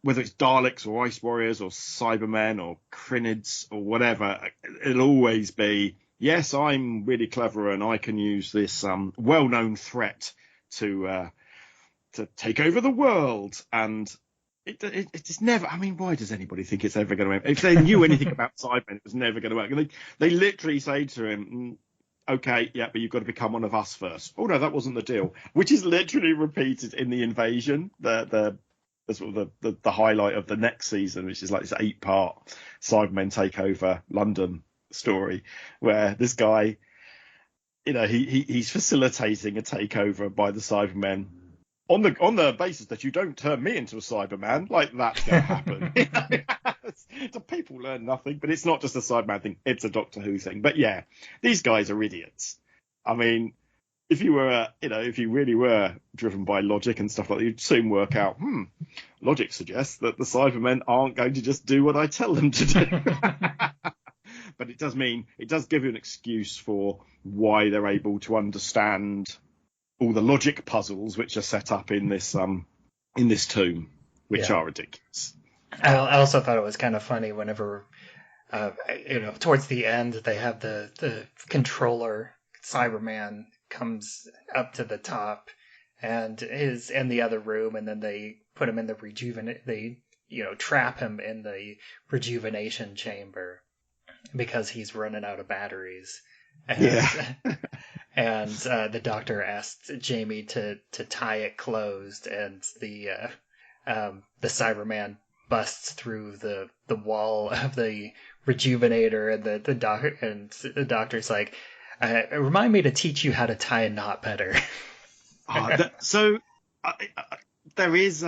[SPEAKER 8] whether it's Daleks or Ice Warriors or Cybermen or Crinids or whatever, it'll always be, yes, I'm really clever and I can use this well-known threat to take over the world. And it's never, I mean, why does anybody think it's ever going to work? If they knew anything about Cybermen, it was never going to work. And they literally say to him, okay, yeah, but you've got to become one of us first. Oh no, that wasn't the deal. Which is literally repeated in the Invasion, the sort of the highlight of the next season, which is like this 8-part Cybermen take over London story, where this guy, he's facilitating a takeover by the Cybermen on the basis that you don't turn me into a Cyberman. Like, that's going to happen. The people learn nothing, but it's not just a Cyberman thing, it's a Doctor Who thing. But yeah, these guys are idiots. I mean, if you really were driven by logic and stuff like that, you'd soon work out, logic suggests that the Cybermen aren't going to just do what I tell them to do. But it does give you an excuse for why they're able to understand all the logic puzzles which are set up in this tomb, which are ridiculous.
[SPEAKER 7] I also thought it was kind of funny whenever, towards the end, they have the controller Cyberman comes up to the top and is in the other room, and then they put him in the trap him in the rejuvenation chamber because he's running out of batteries. And, and the Doctor asked Jamie to tie it closed, and the Cyberman busts through the wall of the rejuvenator, and the Doctor's like, remind me to teach you how to tie a knot better.
[SPEAKER 8] There is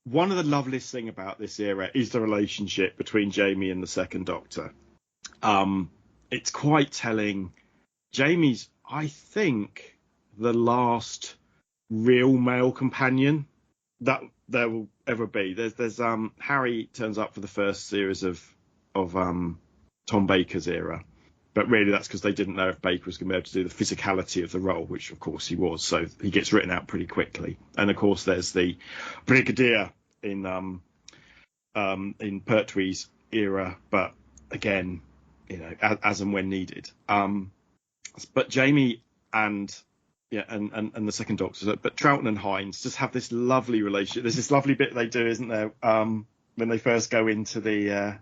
[SPEAKER 8] one of the loveliest thing about this era is the relationship between Jamie and the Second Doctor. It's quite telling. Jamie's, I think, the last real male companion that there will ever be. There's Harry turns up for the first series of Tom Baker's era, but really that's because they didn't know if Baker was going to be able to do the physicality of the role, which of course he was. So he gets written out pretty quickly. And of course there's the Brigadier in Pertwee's era, but again, as and when needed. But Jamie, and the second Doctor. But Troughten and Hines just have this lovely relationship. There's this lovely bit they do, isn't there? When they first go into the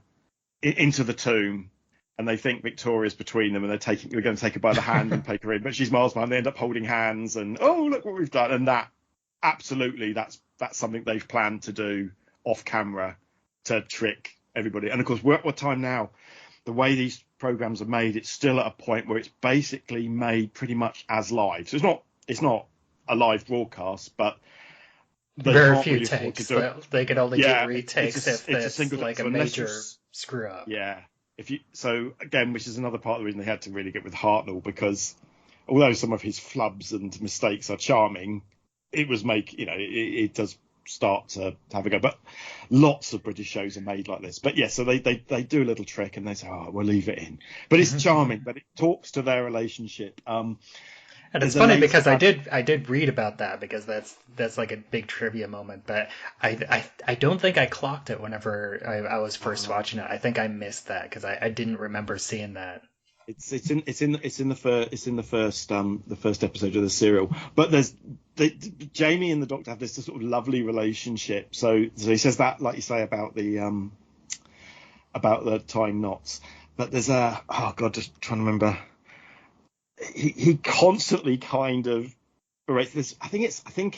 [SPEAKER 8] tomb, and they think Victoria's between them, and they're going to take her by the hand and take her in, but she's miles behind. They end up holding hands, and look what we've done. And that absolutely, that's something they've planned to do off camera to trick everybody. And of course, we're at what time now? The way these programs are made, it's still at a point where it's basically made pretty much as live. So it's not a live broadcast, but
[SPEAKER 7] very few takes. They can only do retakes if it's like a major screw up.
[SPEAKER 8] Yeah. So again, which is another part of the reason they had to really get with Hartnell, because although some of his flubs and mistakes are charming, it does start to have a go. But lots of British shows are made like this. But yeah, so they do a little trick and they say, we'll leave it in. But it's charming, but it talks to their relationship.
[SPEAKER 7] And it's funny because I did read about that, because that's like a big trivia moment, but I don't think I clocked it whenever I was first watching it. I think I missed that because I didn't remember seeing that.
[SPEAKER 8] It's in the first episode of the serial. But Jamie and the Doctor have this sort of lovely relationship. So he says that, like you say, about the tying knots. But there's just trying to remember. He constantly kind of berates this. I think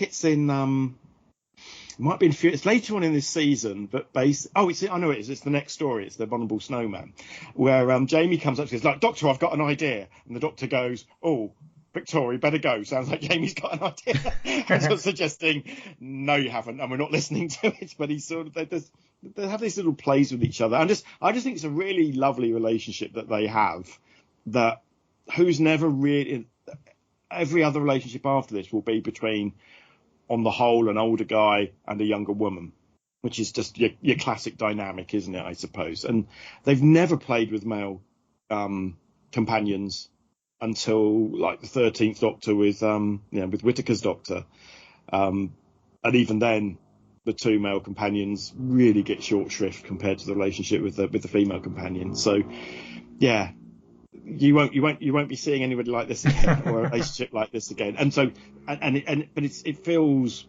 [SPEAKER 8] it's in it might be in it's later on in this season, but I know it is. It's the next story. It's the Abominable Snowman, where Jamie comes up and says, like, Doctor, I've got an idea, and the Doctor goes, oh, Victoria, better go. Sounds like Jamie's got an idea. And sort of suggesting, no, you haven't, and we're not listening to it. But he's sort of they have these little plays with each other, and I just think it's a really lovely relationship that they have. That who's never really, every other relationship after this will be between, on the whole, an older guy and a younger woman, which is just your classic dynamic, isn't it, I suppose? And they've never played with male companions until like the 13th Doctor with Whittaker's Doctor. And even then, the two male companions really get short shrift compared to the relationship with the female companion. So, yeah. You won't be seeing anybody like this again, or a relationship like this again. And so, but it feels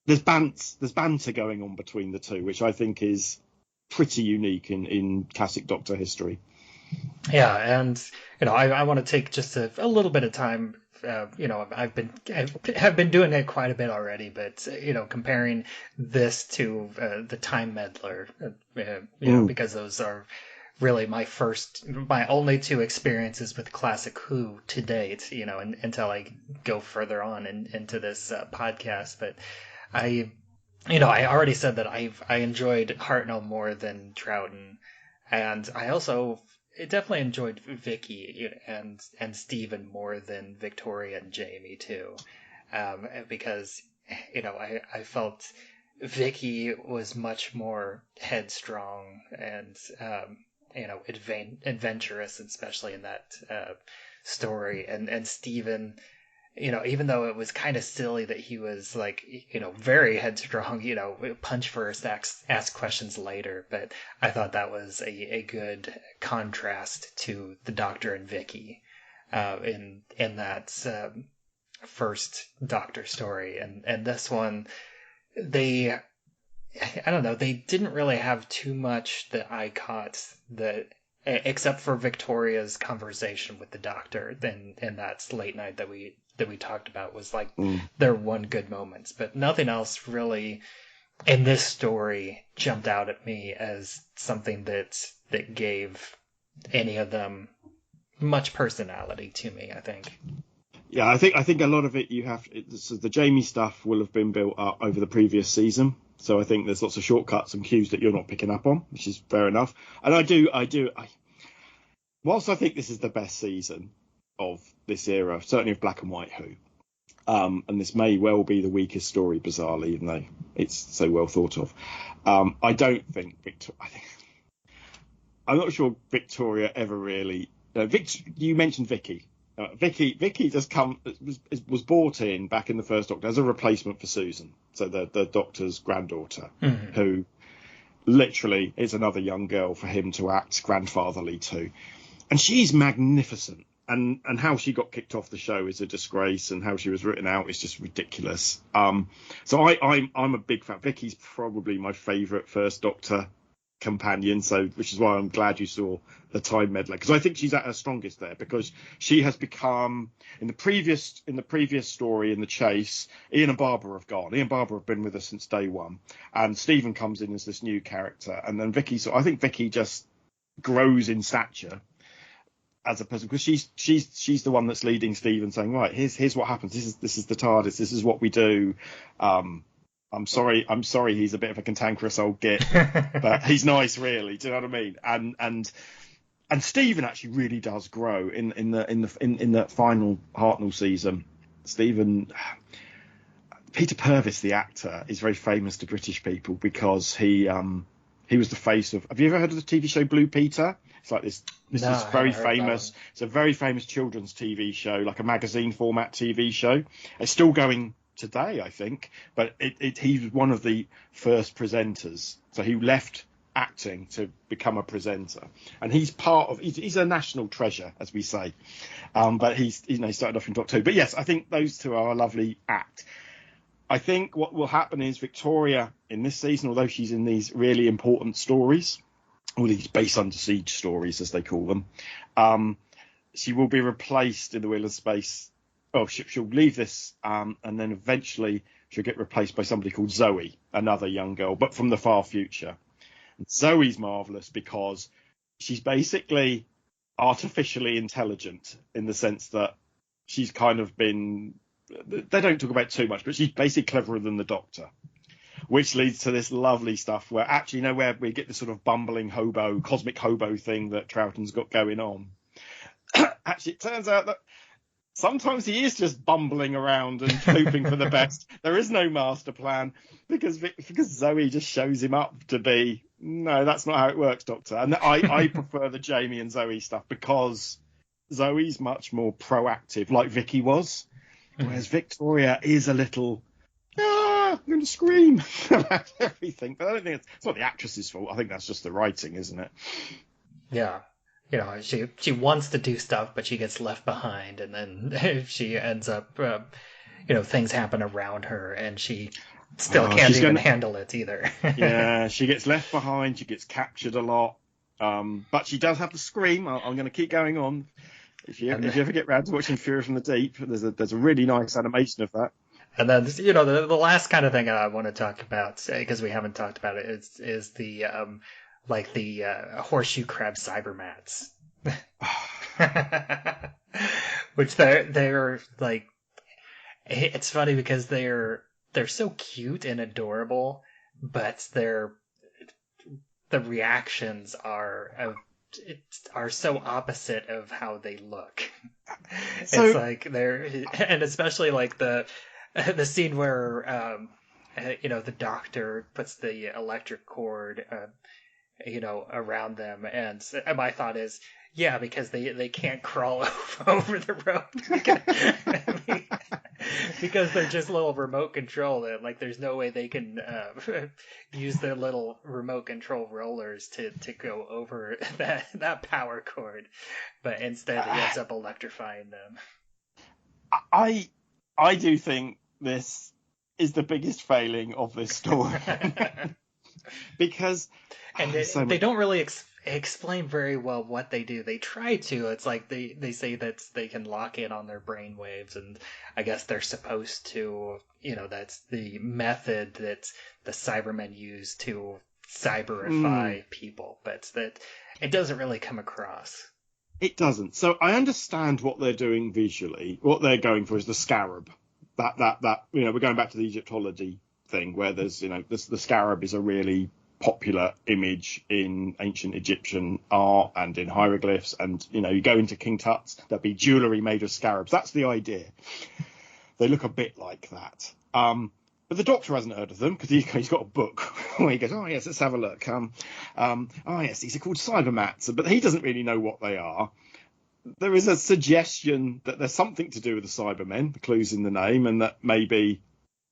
[SPEAKER 8] there's banter going on between the two, which I think is pretty unique in classic Doctor history.
[SPEAKER 7] Yeah, and I want to take just a little bit of time. I've been doing it quite a bit already, but comparing this to the Time Meddler, because those are really my only two experiences with classic Who to date, until I go further on into this podcast. But I already said that I enjoyed Hartnell more than Troughten, and I also definitely enjoyed Vicky and Stephen more than Victoria and Jamie too, because I felt Vicky was much more headstrong and adventurous, especially in that story. And Stephen, even though it was kind of silly that he was like, very headstrong, punch first, ask questions later. But I thought that was a good contrast to the Doctor and Vicky in that first Doctor story. And this one, I don't know, they didn't really have too much that I caught, that except for Victoria's conversation with the Doctor, and that's late night that we talked about was like their one good moments. But nothing else really in this story jumped out at me as something that gave any of them much personality to me, I think.
[SPEAKER 8] Yeah, I think a lot of it the Jamie stuff will have been built up over the previous season. So I think there's lots of shortcuts and cues that you're not picking up on, which is fair enough. And whilst I think this is the best season of this era, certainly of Black and White Who, and this may well be the weakest story, bizarrely, even though it's so well thought of. I don't think I'm not sure Victoria ever really. You mentioned Vicky. Vicky just was brought in back in the first Doctor as a replacement for Susan, so the Doctor's granddaughter, who literally is another young girl for him to act grandfatherly to, and she's magnificent and how she got kicked off the show is a disgrace, and how she was written out is just ridiculous. So I'm a big fan. Vicky's probably my favourite First Doctor companion, which is why I'm glad you saw the time meddler, because I think she's at her strongest there, because she has become in the previous story in the chase. Ian and Barbara have gone. Ian and Barbara have been with us since day one, and Stephen comes in as this new character, and then I think Vicky just grows in stature as a person, because she's the one that's leading Stephen, saying, right, here's what happens. This is the TARDIS. This is what we do. I'm sorry he's a bit of a cantankerous old git, but he's nice, really. Do you know what I mean? And Stephen actually really does grow in the final Hartnell season. Peter Purvis, the actor, is very famous to British people because he was the face of. Have you ever heard of the TV show Blue Peter? It's like this is very famous. It's a very famous children's TV show, like a magazine format TV show. It's still going today, I think, but he was one of the first presenters. So he left acting to become a presenter, and he's a national treasure, as we say. But he started off in Doctor Who. But yes, I think those two are a lovely act. I think what will happen is Victoria in this season, although she's in these really important stories, all these base under siege stories as they call them, she will be replaced in the Wheel of Space. Oh, she'll leave this, and then eventually she'll get replaced by somebody called Zoe, another young girl, but from the far future. And Zoe's marvellous because she's basically artificially intelligent in the sense that she's kind of been. They don't talk about it too much, but she's basically cleverer than the Doctor, which leads to this lovely stuff where actually, where we get this sort of bumbling cosmic hobo thing that Troughton's got going on. Actually, it turns out that sometimes he is just bumbling around and hoping for the best. There is no master plan because Zoe just shows him up to be, no, that's not how it works, Doctor. And I prefer the Jamie and Zoe stuff because Zoe's much more proactive, like Vicky was. Whereas Victoria is a little, I'm going to scream about everything. But I don't think it's not the actress's fault. I think that's just the writing, isn't it?
[SPEAKER 7] Yeah. She wants to do stuff, but she gets left behind, and then she ends up, things happen around her, and she still can't even handle it either.
[SPEAKER 8] Yeah, she gets left behind. She gets captured a lot. But she does have to scream. I'm going to keep going on. If you ever get round to watching Fury from the Deep, there's a really nice animation of that.
[SPEAKER 7] And then the last kind of thing I want to talk about, because we haven't talked about it, is the horseshoe crab cybermats, which they're like, it's funny because they're so cute and adorable, but the reactions are so opposite of how they look. So, it's like and especially like the scene where the Doctor puts the electric cord around them, and my thought is, yeah, because they can't crawl over the rope because they're just little remote control. And like, there's no way they can use their little remote control rollers to go over that power cord, but instead he ends up electrifying them.
[SPEAKER 8] I do think this is the biggest failing of this story. Because
[SPEAKER 7] they don't really explain very well what they do. They try to. It's like they say that they can lock in on their brain waves, and I guess they're supposed to, that's the method that the Cybermen use to cyberify people, but that it doesn't really come across.
[SPEAKER 8] It doesn't. So I understand what they're doing visually. What they're going for is the scarab. That we're going back to the Egyptology thing where there's the scarab is a really popular image in ancient Egyptian art and in hieroglyphs, and you go into King Tut's, there'll be jewellery made of scarabs. That's the idea. They look a bit like that, but the Doctor hasn't heard of them because he's got a book where he goes, oh yes, let's have a look. Oh yes, these are called cybermats, but he doesn't really know what they are. There is a suggestion that there's something to do with the Cybermen, the clues in the name, and that maybe,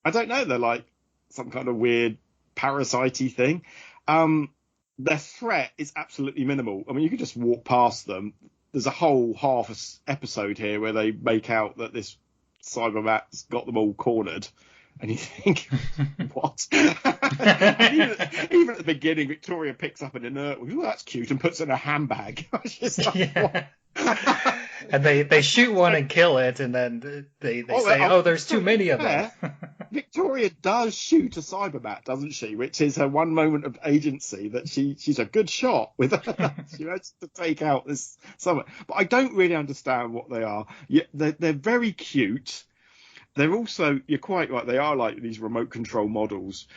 [SPEAKER 8] I don't know, they're like some kind of weird parasite-y thing. Their threat is absolutely minimal. I mean, you could just walk past them. there's a whole episode here where they make out that this Cyberman's got them all cornered. And you think, what? even at the beginning, Victoria picks up an inert, oh, that's cute, and puts it in a handbag. I was just like, what?
[SPEAKER 7] And they shoot one and kill it, and then they say, there's too many of them.
[SPEAKER 8] Victoria does shoot a Cyberman, doesn't she? Which is her one moment of agency, that she's a good shot with her. She has to take out this Cyberman. But I don't really understand what they are. They're very cute. They're also, you're quite right, they are like these remote control models,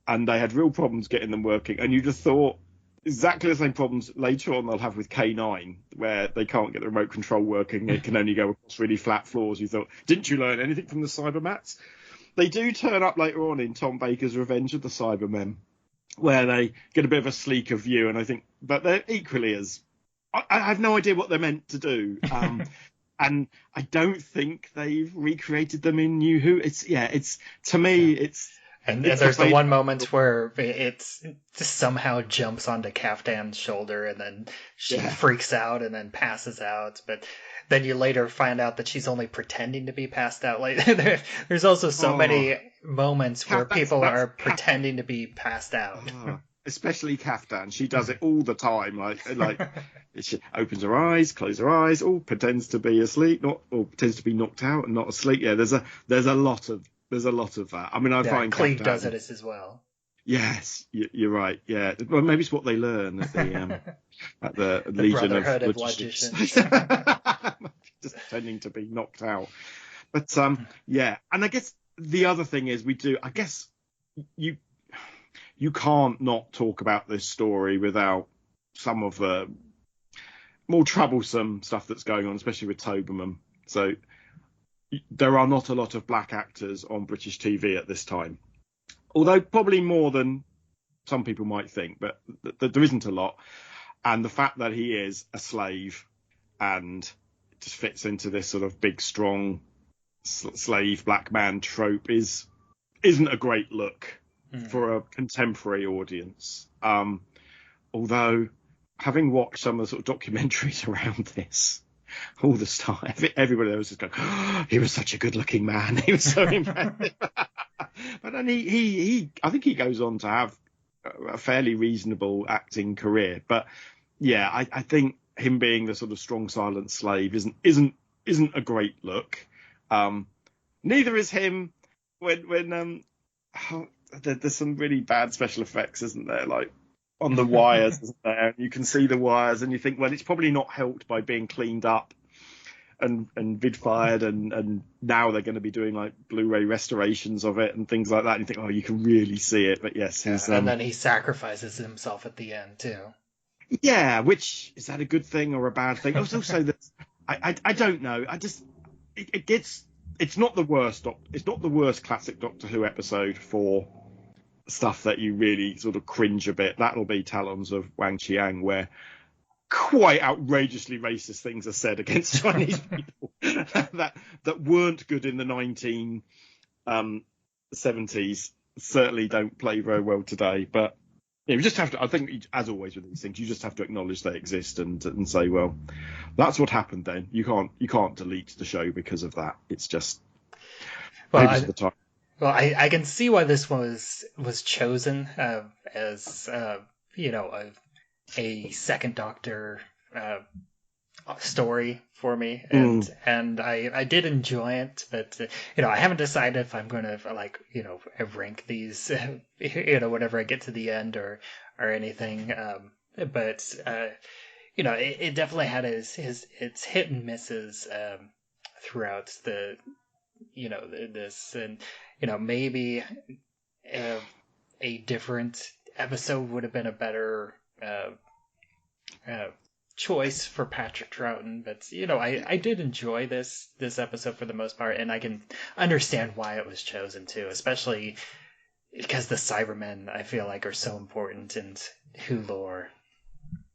[SPEAKER 8] and they had real problems getting them working. And you just thought exactly the same problems later on they'll have with K9, where they can't get the remote control working. It can only go across really flat floors. You thought, didn't you learn anything from the Cybermats? They do turn up later on in Tom Baker's Revenge of the Cybermen, where they get a bit of a sleeker view, and I think, but they're equally as, I have no idea what they're meant to do. And I don't think they've recreated them in New Who. To me, it's.
[SPEAKER 7] And there's the one moment where it just somehow jumps onto Kaftan's shoulder, and then she freaks out and then passes out. But then you later find out that she's only pretending to be passed out. Like there's also so many moments where people are pretending to be passed out.
[SPEAKER 8] Especially Kaftan, she does it all the time. Like she opens her eyes, closes her eyes, pretends to be asleep, or pretends to be knocked out and not asleep. Yeah, there's a lot of that. I mean, I find
[SPEAKER 7] Cleve
[SPEAKER 8] Kaftan
[SPEAKER 7] does it as well.
[SPEAKER 8] Yes, you're right. Yeah, well, maybe it's what they learn at the Legion
[SPEAKER 7] Brotherhood of
[SPEAKER 8] Logicians. Just pretending to be knocked out. But and I guess the other thing is I guess you can't not talk about this story without some of the more troublesome stuff that's going on, especially with Toberman. So there are not a lot of black actors on British TV at this time, although probably more than some people might think, but there isn't a lot. And the fact that he is a slave and just fits into this sort of big, strong slave black man trope isn't a great look for a contemporary audience. Although, having watched some of the sort of documentaries around this all this time, everybody was just going, oh, he was such a good-looking man. He was so impressive. But then I think he goes on to have a fairly reasonable acting career. But yeah, I think him being the sort of strong, silent slave isn't a great look. Neither is him when there's some really bad special effects, isn't there? Like on the wires, isn't there? You can see the wires, and you think, well, it's probably not helped by being cleaned up and vid-fired, and now they're going to be doing like Blu-ray restorations of it and things like that. And you think, oh, you can really see it. But yes,
[SPEAKER 7] and then he sacrifices himself at the end too.
[SPEAKER 8] Yeah, which is that a good thing or a bad thing? Also, that I don't know. It's not the worst. It's not the worst classic Doctor Who episode for stuff that you really sort of cringe a bit. That'll be Talons of Wang Chiang, where quite outrageously racist things are said against Chinese people that weren't good in the 1970s. Certainly don't play very well today. But you just have to. I think, as always with these things, you just have to acknowledge they exist and say, well, that's what happened. Then you can't delete the show because of that. It's just the time.
[SPEAKER 7] Well, I can see why this was chosen as a Second Doctor story for me, and I did enjoy it, but I haven't decided if I'm going to rank these whenever I get to the end or anything, but it definitely had its hit and misses throughout the this, and maybe a different episode would have been a better choice for Patrick Troughten, but I did enjoy this episode for the most part, and I can understand why it was chosen too, especially because the Cybermen, I feel like, are so important in Who lore.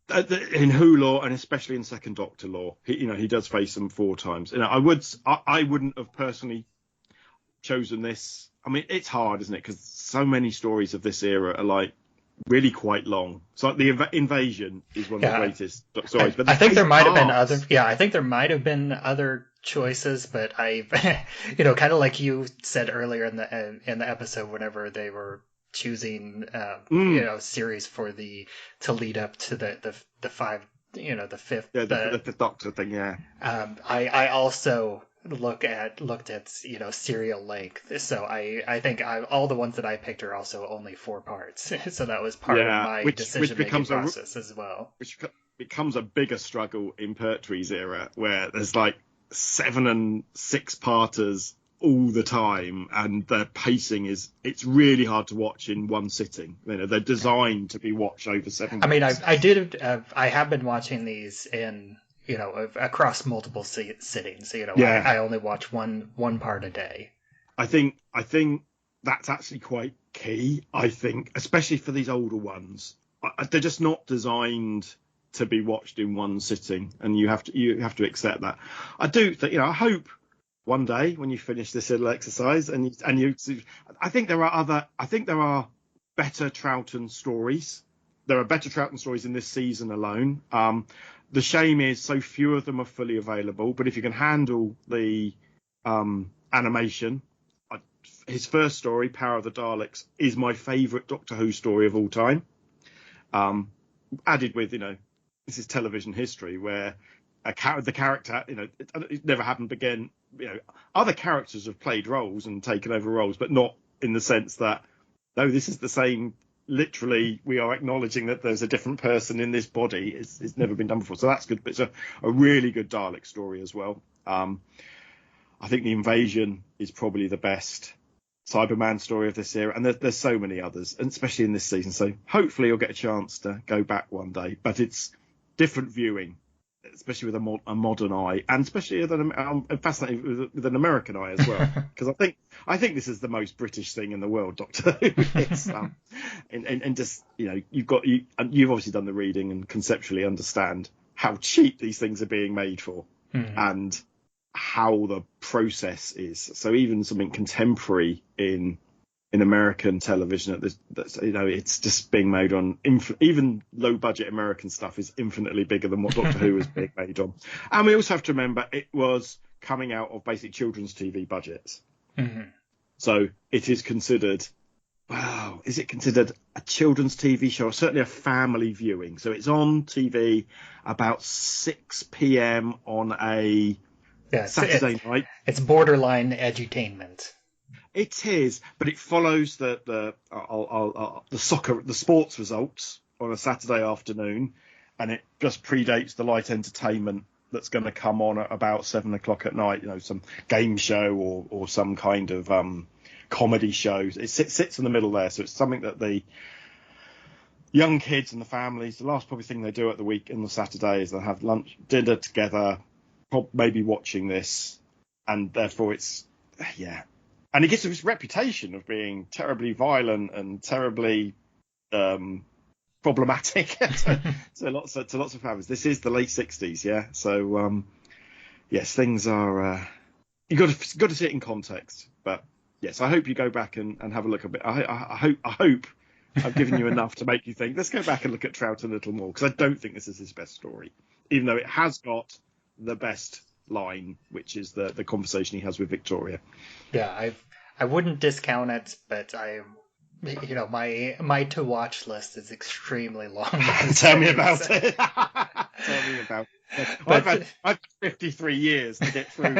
[SPEAKER 8] In Who lore, and especially in Second Doctor lore, he does face them 4 times. I wouldn't have personally chosen this. I mean, it's hard, isn't it? Because so many stories of this era are like really quite long. So the invasion is one of the greatest stories. But
[SPEAKER 7] I think there might have been
[SPEAKER 8] parts-
[SPEAKER 7] other. Yeah, I think there might have been other choices, but I, kind of like you said earlier in the episode, whenever they were choosing, series for to lead up to the five, the fifth.
[SPEAKER 8] the fifth Doctor thing. Yeah.
[SPEAKER 7] I also looked at serial length, so I think all the ones that I picked are also only 4 parts, so that was part of my decision making process as well.
[SPEAKER 8] Which becomes a bigger struggle in Pertwee's era, where there's like 7 and 6 parters all the time, and their pacing it's really hard to watch in one sitting. They're designed to be watched over 7 weeks.
[SPEAKER 7] I mean, I have been watching these in across multiple sittings. I only watch one part a day.
[SPEAKER 8] I think that's actually quite key. I think, especially for these older ones, they're just not designed to be watched in one sitting, and you have to accept that. I do think, I hope one day when you finish this little exercise and you I think there are better Troughten stories. There are better Troughten stories in this season alone. The shame is so few of them are fully available, but if you can handle the animation, his first story, Power of the Daleks, is my favourite Doctor Who story of all time. Added with, this is television history where the character, it never happened again. Other characters have played roles and taken over roles, but not in the sense that, no, this is the same. Literally, we are acknowledging that there's a different person in this body. It's never been done before, so that's good. But it's a really good Dalek story as well. I think the invasion is probably the best Cyberman story of this era, and there's so many others, and especially in this season. So hopefully you'll get a chance to go back one day. But it's different viewing, especially with a modern eye, and especially I'm fascinated with an American eye as well, because I think this is the most British thing in the world, Doctor Who. It's, and just you've obviously done the reading and conceptually understand how cheap these things are being made for, and how the process is. So even something contemporary in American television, it's just being made on even low budget American stuff is infinitely bigger than what Doctor Who is being made on. And we also have to remember it was coming out of basic children's TV budgets. So it is considered, is it considered a children's TV show? Certainly a family viewing. So it's on TV about 6 p.m. on a Saturday night.
[SPEAKER 7] It's borderline edutainment.
[SPEAKER 8] It is, but it follows the sports results on a Saturday afternoon, and it just predates the light entertainment that's going to come on at about 7 o'clock at night. Some game show or some kind of comedy show. It sits in the middle there, so it's something that the young kids and the families, the last probably thing they do at the week on the Saturday is they'll have lunch, dinner together, maybe watching this, and therefore it's and it gets this reputation of being terribly violent and terribly problematic to lots of families. This is the late 60s, yeah. So yes, things are you got to see it in context. But yes, I hope you go back and have a look a bit. I hope I've given you enough to make you think. Let's go back and look at Troughten a little more, because I don't think this is his best story, even though it has got the best line, which is the conversation he has with Victoria.
[SPEAKER 7] Yeah, I wouldn't discount it, but my to watch list is extremely long.
[SPEAKER 8] Tell me about it. Tell me about it. I've had 53 years to get through.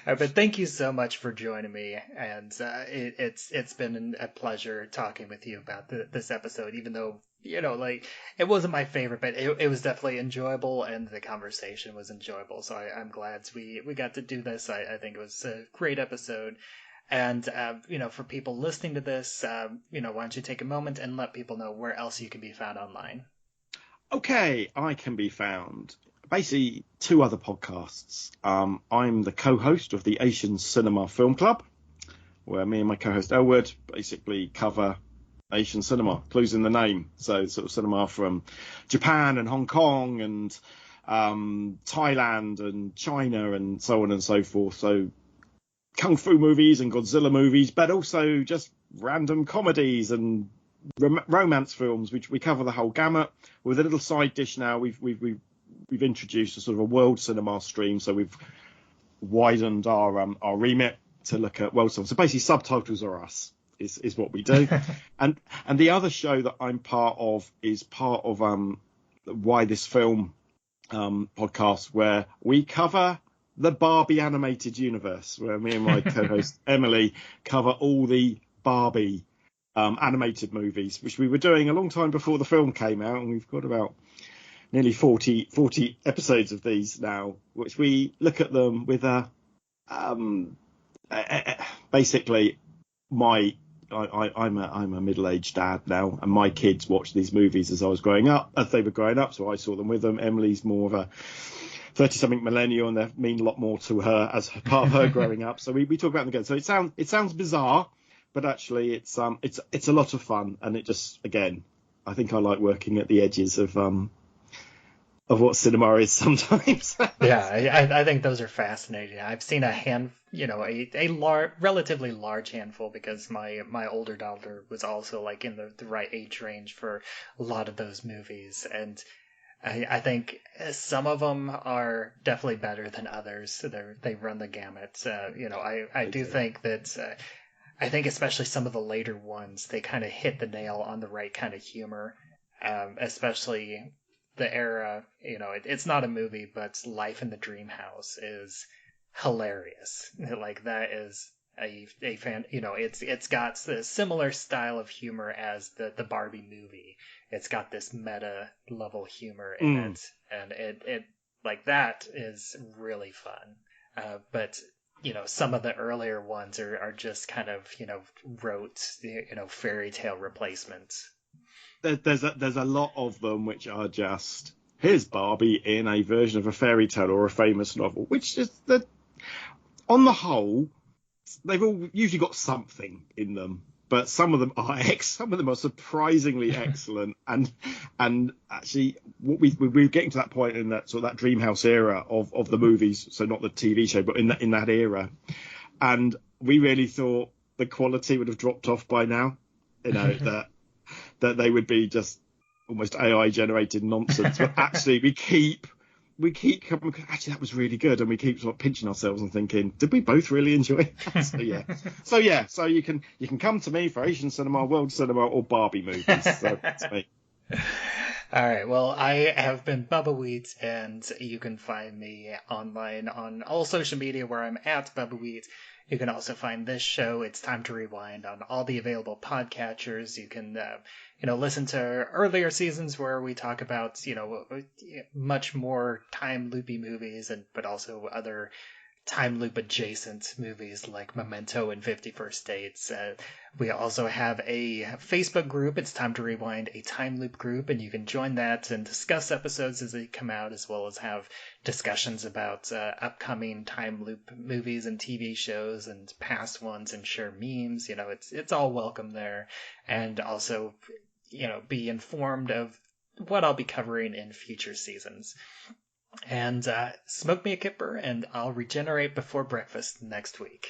[SPEAKER 7] But thank you so much for joining me, and it's been a pleasure talking with you about this episode, even though it wasn't my favorite, but it was definitely enjoyable, and the conversation was enjoyable. So I'm glad we got to do this. I think it was a great episode. And, for people listening to this, why don't you take a moment and let people know where else you can be found online?
[SPEAKER 8] Okay, I can be found basically 2 other podcasts. I'm the co-host of the Asian Cinema Film Club, where me and my co-host Elwood basically cover Asian cinema, clues in the name. So sort of cinema from Japan and Hong Kong and Thailand and China and so on and so forth. So kung fu movies and Godzilla movies, but also just random comedies and romance films. We cover the whole gamut. With a little side dish now, we've introduced a sort of a world cinema stream. So we've widened our remit to look at world cinema. So basically, subtitles are us. Is what we do. and the other show that I'm part of is part of Why This Film podcast, where we cover the Barbie animated universe, where me and my co-host Emily cover all the Barbie animated movies, which we were doing a long time before the film came out, and we've got about nearly 40 episodes of these now, which we look at them with basically I'm a middle-aged dad now, and my kids watched these movies as they were growing up, so I saw them with them. Emily's more of a 30-something millennial, and they mean a lot more to her as part of her growing up. So we talk about them again. So it sounds bizarre, but actually it's a lot of fun, and it just, again, I think I like working at the edges of what cinema is sometimes.
[SPEAKER 7] Yeah, I think those are fascinating. I've seen a relatively large handful, because my older daughter was also like in the right age range for a lot of those movies, and I think some of them are definitely better than others. They run the gamut. I do think that I think especially some of the later ones, they kind of hit the nail on the right kind of humor, especially the era. It's not a movie, but Life in the Dream House is hilarious. Like, that is a fan. It's got the similar style of humor as the Barbie movie. It's got this meta level humor in it, and it like, that is really fun. But some of the earlier ones are just kind of rote fairy tale replacements.
[SPEAKER 8] There's a lot of them which are just, here's Barbie in a version of a fairy tale or a famous novel, which is on the whole, they've all usually got something in them, but some of them are surprisingly excellent. And actually, what we're getting to that point in that sort of that Dreamhouse era of the movies, so not the TV show, but in that era, and we really thought the quality would have dropped off by now. That they would be just almost AI generated nonsense, but actually we keep coming, actually that was really good, and we keep sort of pinching ourselves and thinking, did we both really enjoy it? so you can come to me for Asian cinema, world cinema, or Barbie movies. So that's me.
[SPEAKER 7] All right, well, I have been Bubbawheat, and you can find me online on all social media where I'm at Bubbawheat. You can also find this show, It's Time to Rewind, on all the available podcatchers. You can, listen to earlier seasons where we talk about, much more time loopy movies, but also other time loop adjacent movies like Memento and 51st Dates. We also have a Facebook group, It's Time to Rewind, a time loop group, and you can join that and discuss episodes as they come out, as well as have discussions about upcoming time loop movies and TV shows and past ones, and share memes. It's all welcome there. And also, be informed of what I'll be covering in future seasons. And smoke me a kipper, and I'll regenerate before breakfast next week.